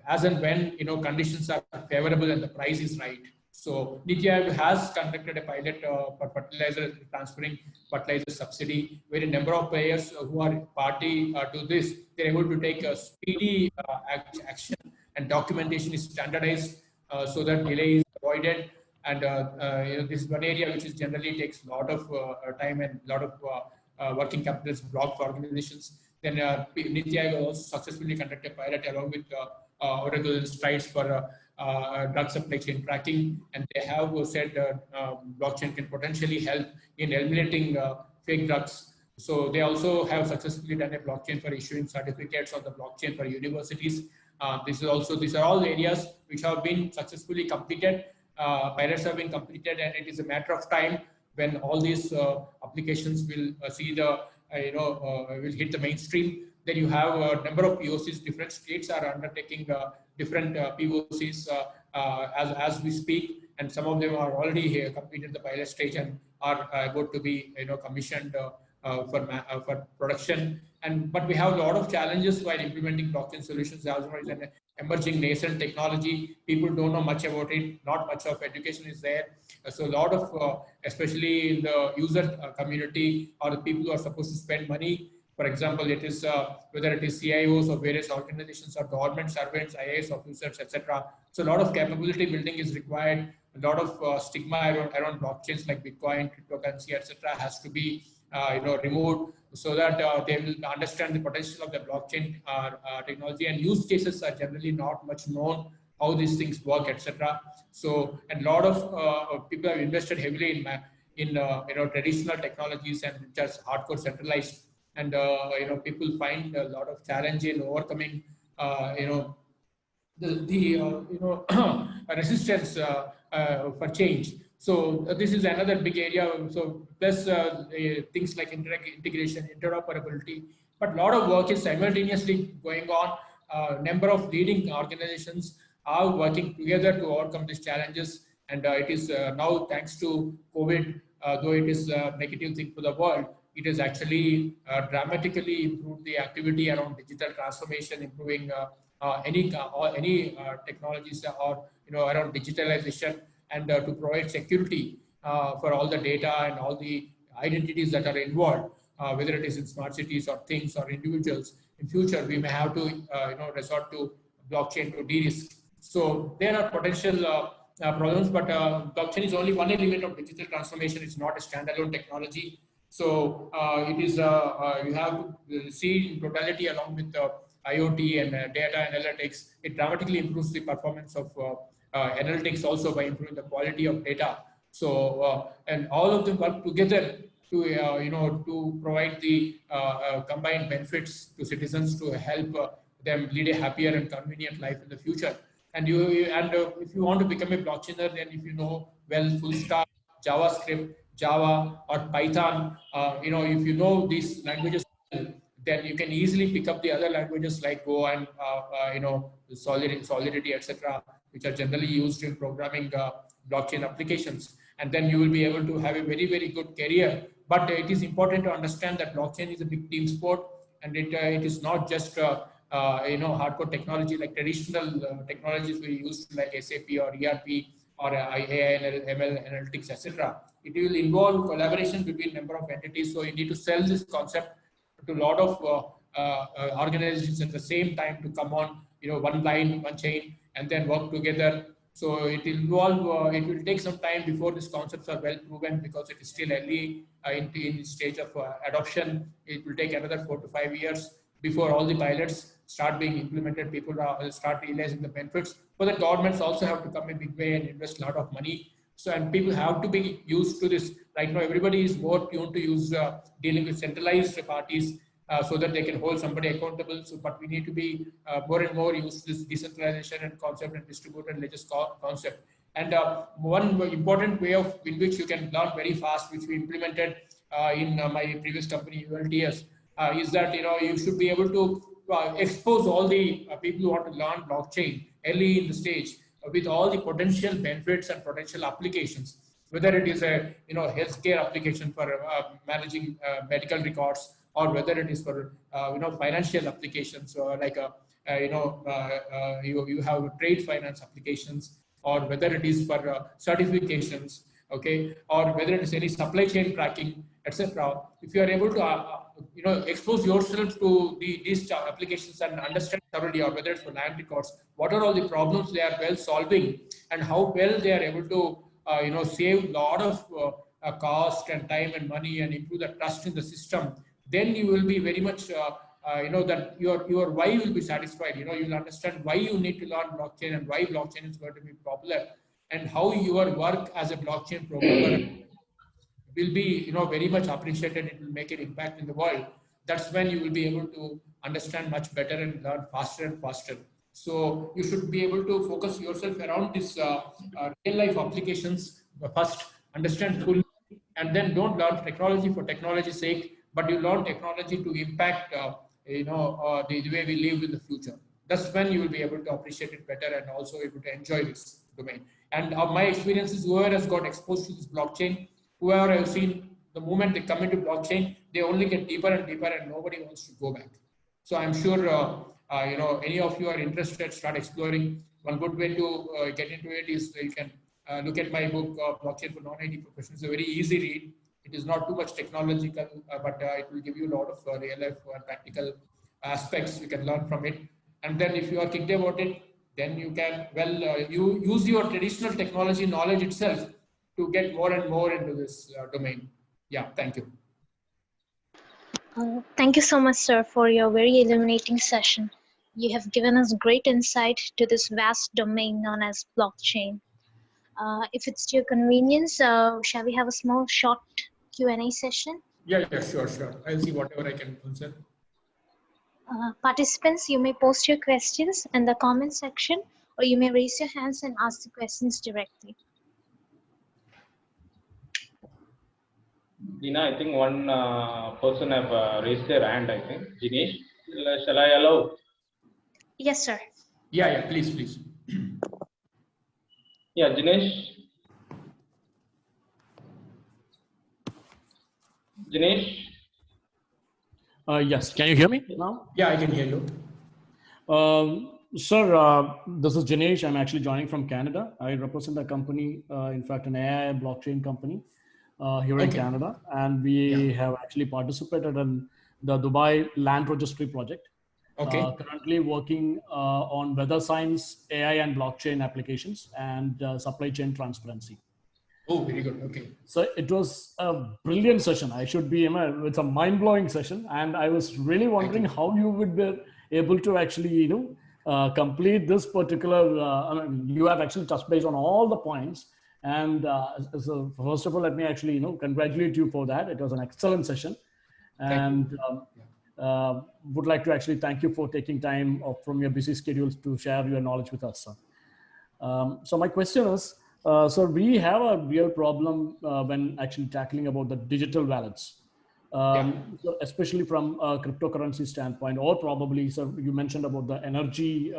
as and when conditions are favorable and the price is right. So NITI Aayog has conducted a pilot for fertilizer, transferring fertilizer subsidy, where a number of players who are party to this, they're able to take a speedy action, and documentation is standardized so that delay is avoided. And this is one area which is generally takes a lot of time and a lot of working capital block for organizations. Then NITI Aayog also successfully conducted a pilot along with Oracle and Strides for drug supply chain tracking, and they have said blockchain can potentially help in eliminating fake drugs. So they also have successfully done a blockchain for issuing certificates on the blockchain for universities. These are all areas which have been successfully completed. Pilots have been completed, and it is a matter of time when all these applications will see the will hit the mainstream. Then you have a number of POCs. Different states are undertaking different POCs as we speak, and some of them are already completed the pilot stage and are about to be commissioned for production. But we have a lot of challenges while implementing blockchain solutions. As well as an emerging nascent technology, people don't know much about it. Not much of education is there. So a lot of, especially in the user community or the people who are supposed to spend money. For example, it is whether it is CIOs of various organizations or government servants, IAS officers, etc. So a lot of capability building is required. A lot of stigma around blockchains like Bitcoin, cryptocurrency, etc. has to be removed, so that they will understand the potential of the blockchain technology, and use cases are generally not much known, how these things work, etc. So, and a lot of people have invested heavily in traditional technologies, and which are hardcore centralized, and people find a lot of challenge in overcoming resistance for change. So this is another big area. So plus things like integration, interoperability, but a lot of work is simultaneously going on. Number of leading organizations are working together to overcome these challenges, and it is now, thanks to COVID, though it is a negative thing for the world, it has actually dramatically improved the activity around digital transformation, improving any technologies or around digitalization, and to provide security for all the data and all the identities that are involved, whether it is in smart cities or things or individuals. In future, we may have to resort to blockchain to de-risk. So there are potential problems, but blockchain is only one element of digital transformation. It's not a standalone technology. So it is you have to see in totality along with IoT and data analytics. It dramatically improves the performance of analytics also by improving the quality of data. So and all of them work together to to provide the combined benefits to citizens, to help them lead a happier and convenient life in the future. And if you want to become a blockchainer, then if you know well full stack, JavaScript, Java or Python, if you know these languages, then you can easily pick up the other languages like Go and Solidity, etc., which are generally used in programming blockchain applications. And then you will be able to have a very, very good career. But it is important to understand that blockchain is a big team sport, and it is not just hardcore technology like traditional technologies we use like SAP or ERP or AI, ML analytics, etc. It will involve collaboration between number of entities. So you need to sell this concept to a lot of organizations at the same time to come on, one line, one chain, and then work together. So it will involve, it will take some time before these concepts are well proven, because it is still early in the stage of adoption. It will take another 4 to 5 years before all the pilots start being implemented. People start realizing the benefits. But the governments also have to come a big way and invest a lot of money. So, and people have to be used to this. Right now, everybody is more tuned to use dealing with centralized parties so that they can hold somebody accountable. So, but we need to be more and more used to this decentralization and concept and distributed ledger concept. And one important way in which you can learn very fast, which we implemented in my previous company, ULTS, is that you should be able to expose all the people who want to learn blockchain early in the stage with all the potential benefits and potential applications, whether it is a healthcare application for managing medical records, or whether it is for financial applications, like you have trade finance applications, or whether it is for certifications, okay, or whether it is any supply chain tracking, etc. If you are able to expose yourself to these applications and understand thoroughly, or whether it's for land records, what are all the problems they are well solving, and how well they are able to save a lot of cost and time and money, and improve the trust in the system, then you will be very much that your why will be satisfied. You'll understand why you need to learn blockchain, and why blockchain is going to be popular, and how your work as a blockchain programmer will be very much appreciated. It will make an impact in the world. That's when you will be able to understand much better and learn faster and faster. So you should be able to focus yourself around this real life applications first, understand fully, and then don't learn technology for technology's sake, but you learn technology to impact the way we live in the future. That's when you will be able to appreciate it better, and also able to enjoy this domain. And my experience is, whoever has got exposed to this blockchain, whoever I've seen, the moment they come into blockchain, they only get deeper and deeper, and nobody wants to go back. So I'm sure any of you are interested, start exploring. One good way to get into it is you can look at my book, Blockchain for Non-IT Professionals. It's a very easy read. It is not too much technological, but it will give you a lot of real life practical aspects you can learn from it. And then if you are kicked about it, then you can, you use your traditional technology knowledge itself to get more and more into this domain. Yeah, thank you. Thank you so much, sir, for your very illuminating session. You have given us great insight to this vast domain known as blockchain. If it's to your convenience, shall we have a small short Q&A session? Yeah, sure. I'll see whatever I can answer. Participants, you may post your questions in the comment section, or you may raise your hands and ask the questions directly. Dina, I think one person have raised their hand, I think. Jinesh, shall I allow? Yes, sir. Yeah, please. Yeah, Jinesh. Yes, can you hear me now? Yeah, I can hear you. Sir, this is Jinesh. I'm actually joining from Canada. I represent a company, in fact, an AI blockchain company here in Canada. And we have actually participated in the Dubai Land Registry project. Currently working on weather science, AI and blockchain applications, and supply chain transparency. Oh, very good. Okay. So it was a brilliant session. I should be, it's a mind-blowing session. And I was really wondering how you would be able to actually, complete this particular, you have actually touched base on all the points. And so first of all, let me actually, congratulate you for that. It was an excellent session. And would like to actually thank you for taking time off from your busy schedules to share your knowledge with us, sir. So my question is, so we have a real problem when actually tackling about the digital wallets, so especially from a cryptocurrency standpoint, or probably, so you mentioned about the energy,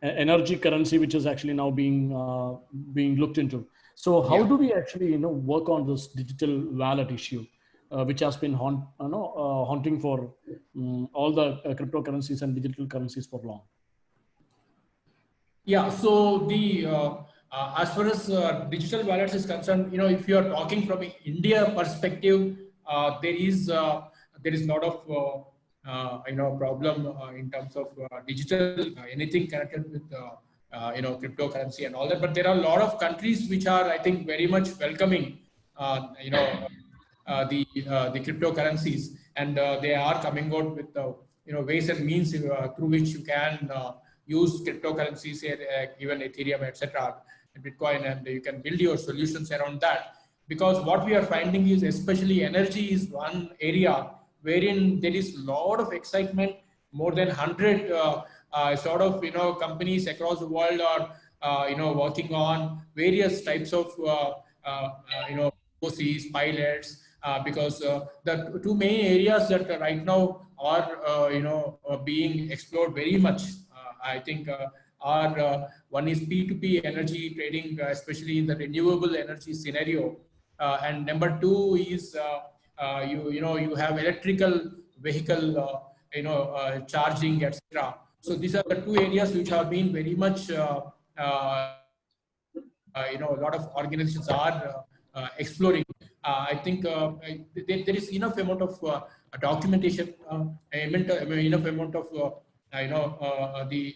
energy currency, which is actually now being looked into. So how do we actually, work on this digital wallet issue, which has been haunting for all the cryptocurrencies and digital currencies for long? Yeah, so the as far as digital wallets is concerned, if you are talking from an India perspective, there is a lot of problem in terms of digital anything connected with cryptocurrency and all that. But there are a lot of countries which are, I think, very much welcoming the cryptocurrencies, and they are coming out with ways and means through which you can use cryptocurrencies, even Ethereum, etc., and Bitcoin, and you can build your solutions around that. Because what we are finding is, especially energy is one area wherein there is a lot of excitement. More than 100 companies across the world are working on various types of POCs, pilots, because the two main areas that right now are being explored very much. I think are one is P2P energy trading, especially in the renewable energy scenario, and number two is you have electrical vehicle charging, etc. So these are the two areas which have been very much a lot of organizations are exploring. I think there is enough amount of documentation, enough amount of the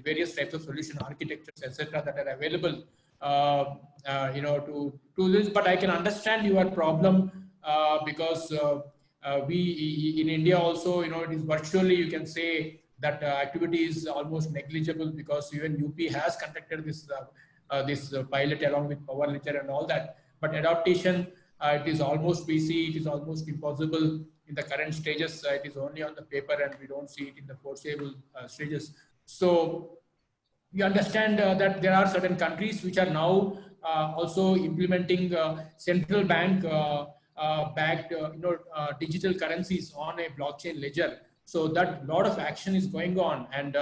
various types of solution architectures, etc., that are available, to this. But I can understand your problem because we in India also, it is virtually, you can say that activity is almost negligible, because even UP has conducted this pilot along with Power Ledger and all that. But adaptation, it is almost, we see it is almost impossible in the current stages. It is only on the paper, and we don't see it in the foreseeable stages. So we understand that there are certain countries which are now also implementing central bank backed digital currencies on a blockchain ledger. So that lot of action is going on, and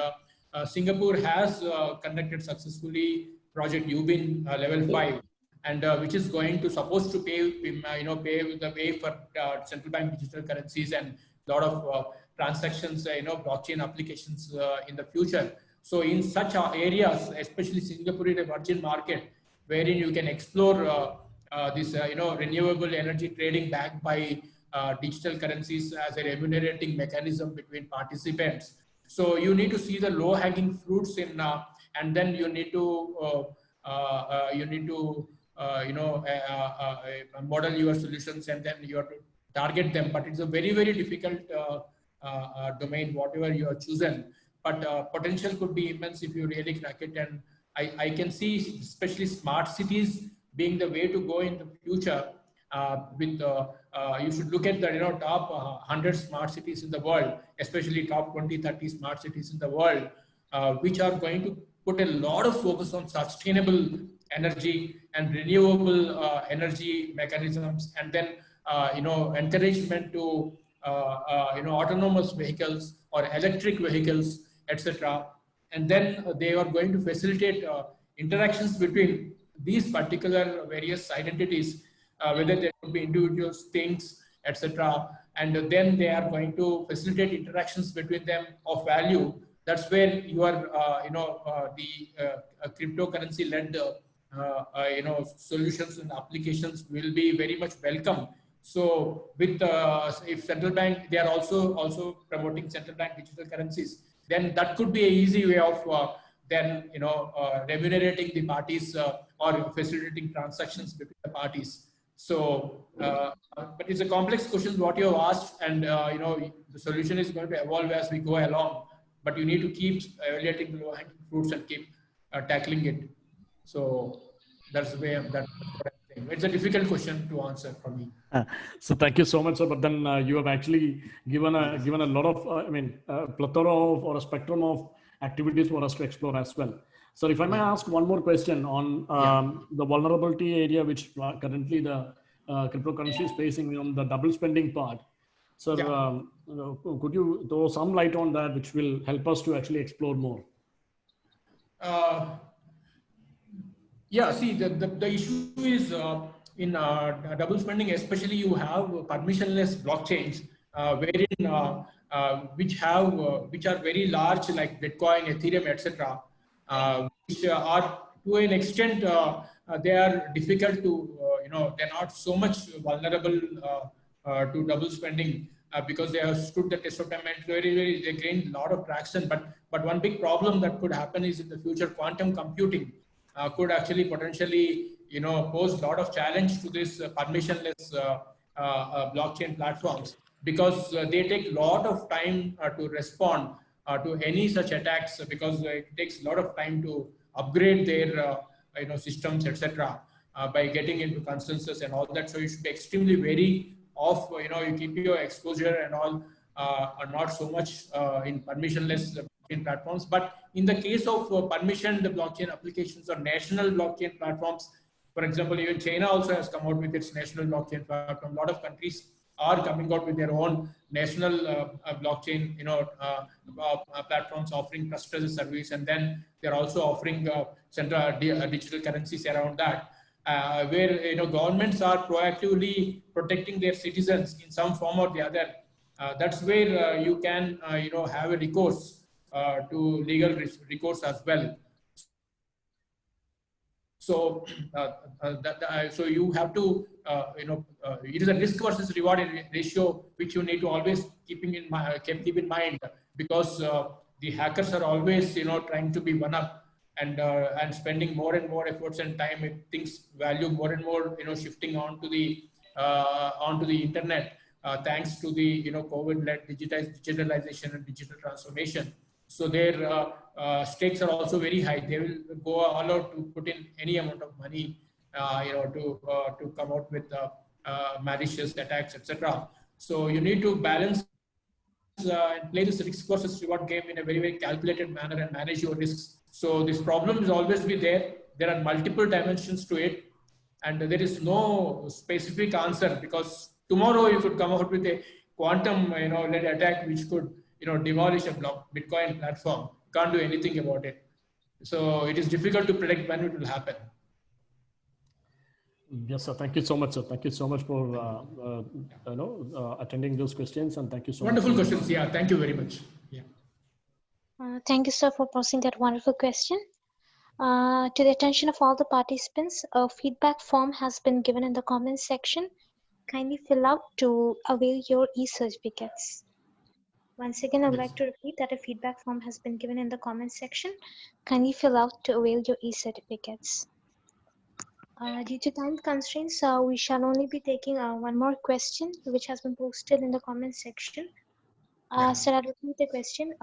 Singapore has conducted successfully project UBIN level 5, and which is going to supposed to pave the way for central bank digital currencies and a lot of transactions, blockchain applications in the future. So in such areas, especially Singapore is a virgin market, wherein you can explore this renewable energy trading backed by digital currencies as a remunerating mechanism between participants. So you need to see the low-hanging fruits in, and then you need to model your solutions, and then you have to target them. But it's a very, very difficult domain, whatever you have chosen. But potential could be immense if you really crack it. And I can see, especially smart cities being the way to go in the future. You should look at the top 100 smart cities in the world, especially top 20, 30 smart cities in the world, which are going to put a lot of focus on sustainable energy and renewable energy mechanisms, and then encouragement to autonomous vehicles or electric vehicles, etc. And then they are going to facilitate interactions between these particular various identities, whether they could be individuals, things, etc. And then they are going to facilitate interactions between them of value. That's where your cryptocurrency-led solutions and applications will be very much welcome. So with if central bank, they are also promoting central bank digital currencies, then that could be an easy way of remunerating the parties or facilitating transactions between the parties. So, but it's a complex question what you have asked, and the solution is going to evolve as we go along. But you need to keep evaluating the low-hanging fruits and keep tackling it. So that's the way. That's what I'm saying. It's a difficult question to answer for me. So thank you so much, sir. But then you have actually given a lot of, a plethora of, or a spectrum of activities for us to explore as well. So if I may ask one more question on the vulnerability area, which currently the cryptocurrency is facing on the double spending part. So could you throw some light on that, which will help us to actually explore more? See, the issue is in double spending, especially you have permissionless blockchains, wherein which are very large, like Bitcoin, Ethereum, etc., which are to an extent they are difficult to they're not so much vulnerable to double spending because they have stood the test of time, and they gained a lot of traction. But one big problem that could happen is in the future, quantum computing could actually potentially pose a lot of challenge to this permissionless blockchain platforms, because they take a lot of time to respond to any such attacks, because it takes a lot of time to upgrade their systems, etc., by getting into consensus and all that. So you should be extremely wary of you keep your exposure and all not so much in permissionless blockchain platforms. But in the case of permissioned blockchain applications or national blockchain platforms, for example, even China also has come out with its national blockchain platform. A lot of countries are coming out with their own national blockchain, platforms offering trust as a service, and then they're also offering central digital currencies around that, where governments are proactively protecting their citizens in some form or the other. That's where you can have a recourse to legal recourse as well. So, so you have to, it is a risk versus reward ratio which you need to always keep in mind, because the hackers are always, trying to be one up and spending more and more efforts and time. Things value more and more, shifting onto the internet, thanks to the COVID-led digitalization and digital transformation. So their stakes are also very high. They will go all out to put in any amount of money, to come out with malicious attacks, etc. So you need to balance and play this risk versus reward game in a very, very calculated manner and manage your risks. So this problem is always be there. There are multiple dimensions to it, and there is no specific answer, because tomorrow you could come out with a quantum, led attack which could, demolish a Bitcoin platform. Can't do anything about it. So it is difficult to predict when it will happen. Yes, sir. Thank you so much, sir. Thank you so much for attending those questions, and thank you so Wonderful much. Wonderful questions. Yeah, thank you very much. Yeah. Thank you, sir, for posing that wonderful question. To the attention of all the participants, a feedback form has been given in the comments section. Kindly fill out to avail your e-certificates. Once again, I would like to repeat that a feedback form has been given in the comments section. Kindly fill out to avail your e-certificates. Due to time constraints, we shall only be taking one more question, which has been posted in the comments section. So I'll repeat the question.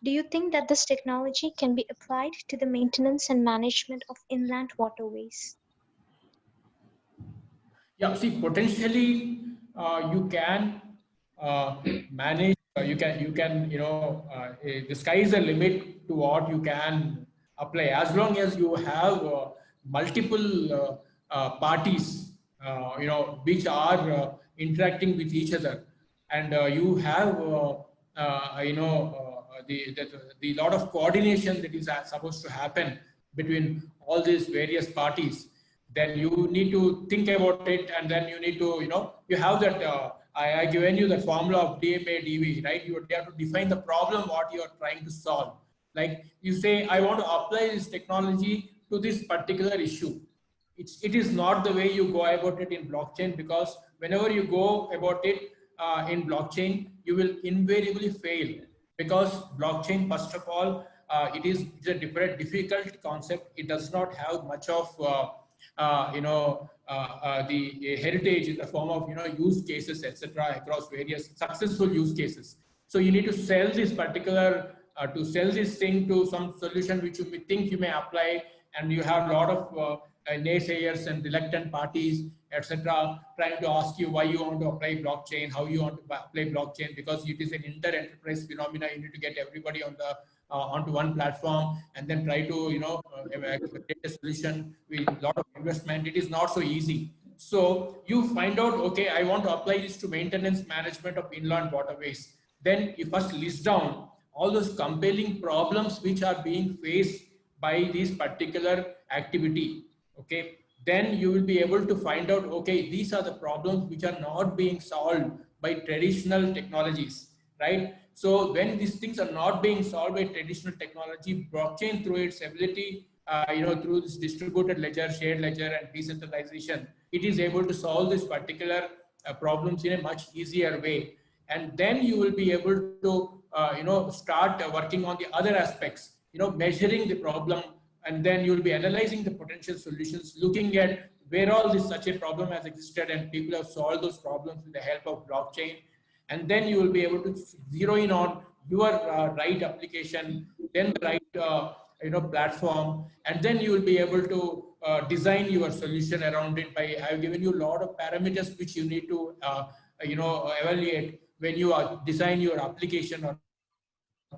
Do you think that this technology can be applied to the maintenance and management of inland waterways? Yeah, see, potentially you can manage. You can, the sky is the limit to what you can apply, as long as you have multiple parties, which are interacting with each other, and you have, the lot of coordination that is supposed to happen between all these various parties. Then you need to think about it, and then you need to, you have that. I given you the formula of DMA DV, right? You have to define the problem what you are trying to solve. Like you say, I want to apply this technology to this particular issue. It is not the way you go about it in blockchain, because whenever you go about it in blockchain, you will invariably fail, because blockchain, first of all, it's a difficult concept. It does not have much of the heritage in the form of use cases, etc., across various successful use cases. So you need to sell this particular sell this thing to some solution which you may think you may apply, and you have a lot of naysayers and reluctant parties, etc., trying to ask you why you want to apply blockchain, how you want to apply blockchain, because it is an inter-enterprise phenomena. You need to get everybody on the onto one platform, and then try to get a solution with a lot of investment. It is not so easy. So you find out, okay, I want to apply this to maintenance management of inland waterways. Then you first list down all those compelling problems which are being faced by this particular activity. Okay, then you will be able to find out, okay, these are the problems which are not being solved by traditional technologies, right? So when these things are not being solved by traditional technology, blockchain, through its ability, through this distributed ledger, shared ledger, and decentralization, it is able to solve this particular problems in a much easier way. And then you will be able to, start working on the other aspects, measuring the problem, and then you will be analyzing the potential solutions, looking at where all this such a problem has existed and people have solved those problems with the help of blockchain. And then you will be able to zero in on your right application, then the right platform, and then you will be able to design your solution around it. By I've given you a lot of parameters which you need to evaluate when you design your application or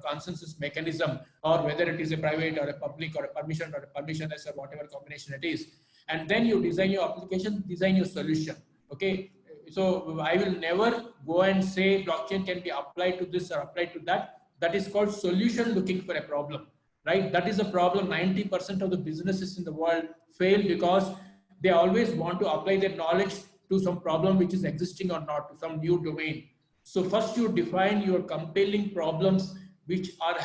consensus mechanism, or whether it is a private or a public or a permissionless or whatever combination it is. And then you design your application, design your solution. Okay. So I will never go and say blockchain can be applied to this or applied to that. That is called solution looking for a problem, right? That is a problem. 90% of the businesses in the world fail because they always want to apply their knowledge to some problem which is existing or not, to some new domain. So first you define your compelling problems which are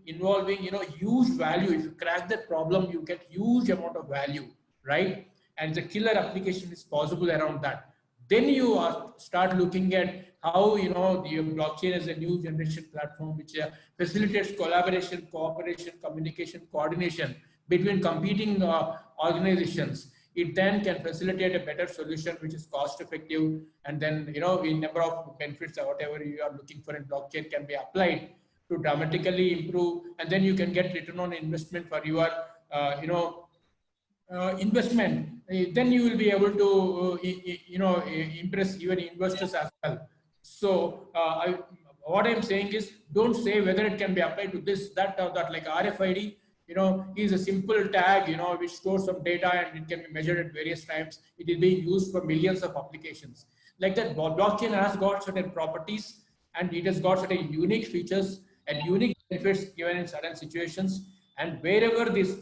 involving, huge value. If you crack that problem, you get huge amount of value, right? And the killer application is possible around that. Then you start looking at how, the blockchain is a new generation platform which facilitates collaboration, cooperation, communication, coordination between competing organizations. It then can facilitate a better solution which is cost effective, and then in number of benefits or whatever you are looking for in blockchain can be applied to dramatically improve, and then you can get return on investment for your investment. Then you will be able to impress even investors as well. So what I'm saying is, don't say whether it can be applied to this, that, or that. Like RFID, is a simple tag, which stores some data and it can be measured at various times. It is being used for millions of applications. Like that, blockchain has got certain properties and it has got certain unique features and unique benefits given in certain situations. And wherever this,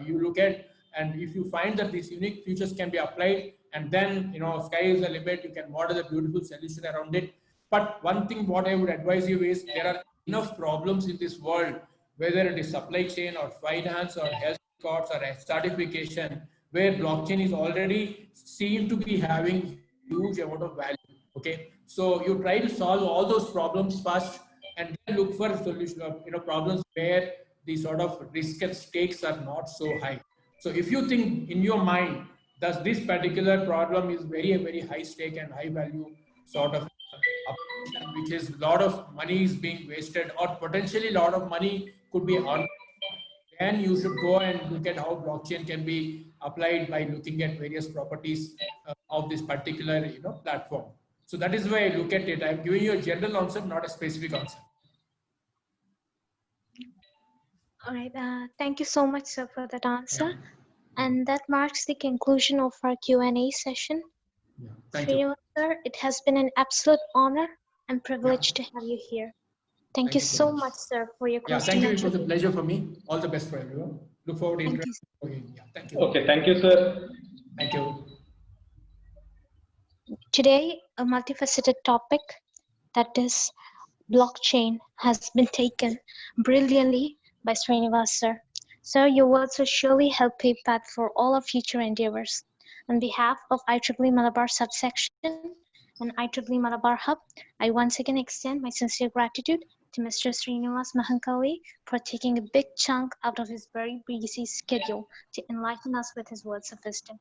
you look at, and if you find that these unique features can be applied, and then, sky is the limit, you can model a beautiful solution around it. But one thing, what I would advise you is, there are enough problems in this world, whether it is supply chain or finance or health records or certification, where blockchain is already seen to be having huge amount of value. Okay, so you try to solve all those problems first, and then look for solution of problems where the sort of risk and stakes are not so high. So if you think in your mind that this particular problem is very, very high stake and high value sort of application, which is a lot of money is being wasted, or potentially a lot of money could be earned, then you should go and look at how blockchain can be applied by looking at various properties of this particular platform. So that is why I look at it. I'm giving you a general answer, not a specific answer. All right. Thank you so much, sir, for that answer. And that marks the conclusion of our Q&A session. Thank you. Sir, it has been an absolute honor and privilege to have you here. Thank you so much, sir, for your question. Thank you. It was a pleasure for me. All the best for everyone. Look forward to interacting again. Thank you. Okay, thank you, sir. Thank you. Today, a multifaceted topic, that is blockchain, has been taken brilliantly by Srinivas, sir. Sir, your words will surely help pave path for all our future endeavors. On behalf of IEEE Malabar subsection and IEEE Malabar Hub, I once again extend my sincere gratitude to Mr. Srinivas Mahankali for taking a big chunk out of his very busy schedule to enlighten us with his words of wisdom.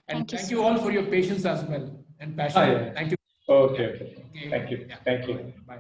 And thank you all for your patience as well and passion. Thank you. Okay. Thank you. Thank you. Bye.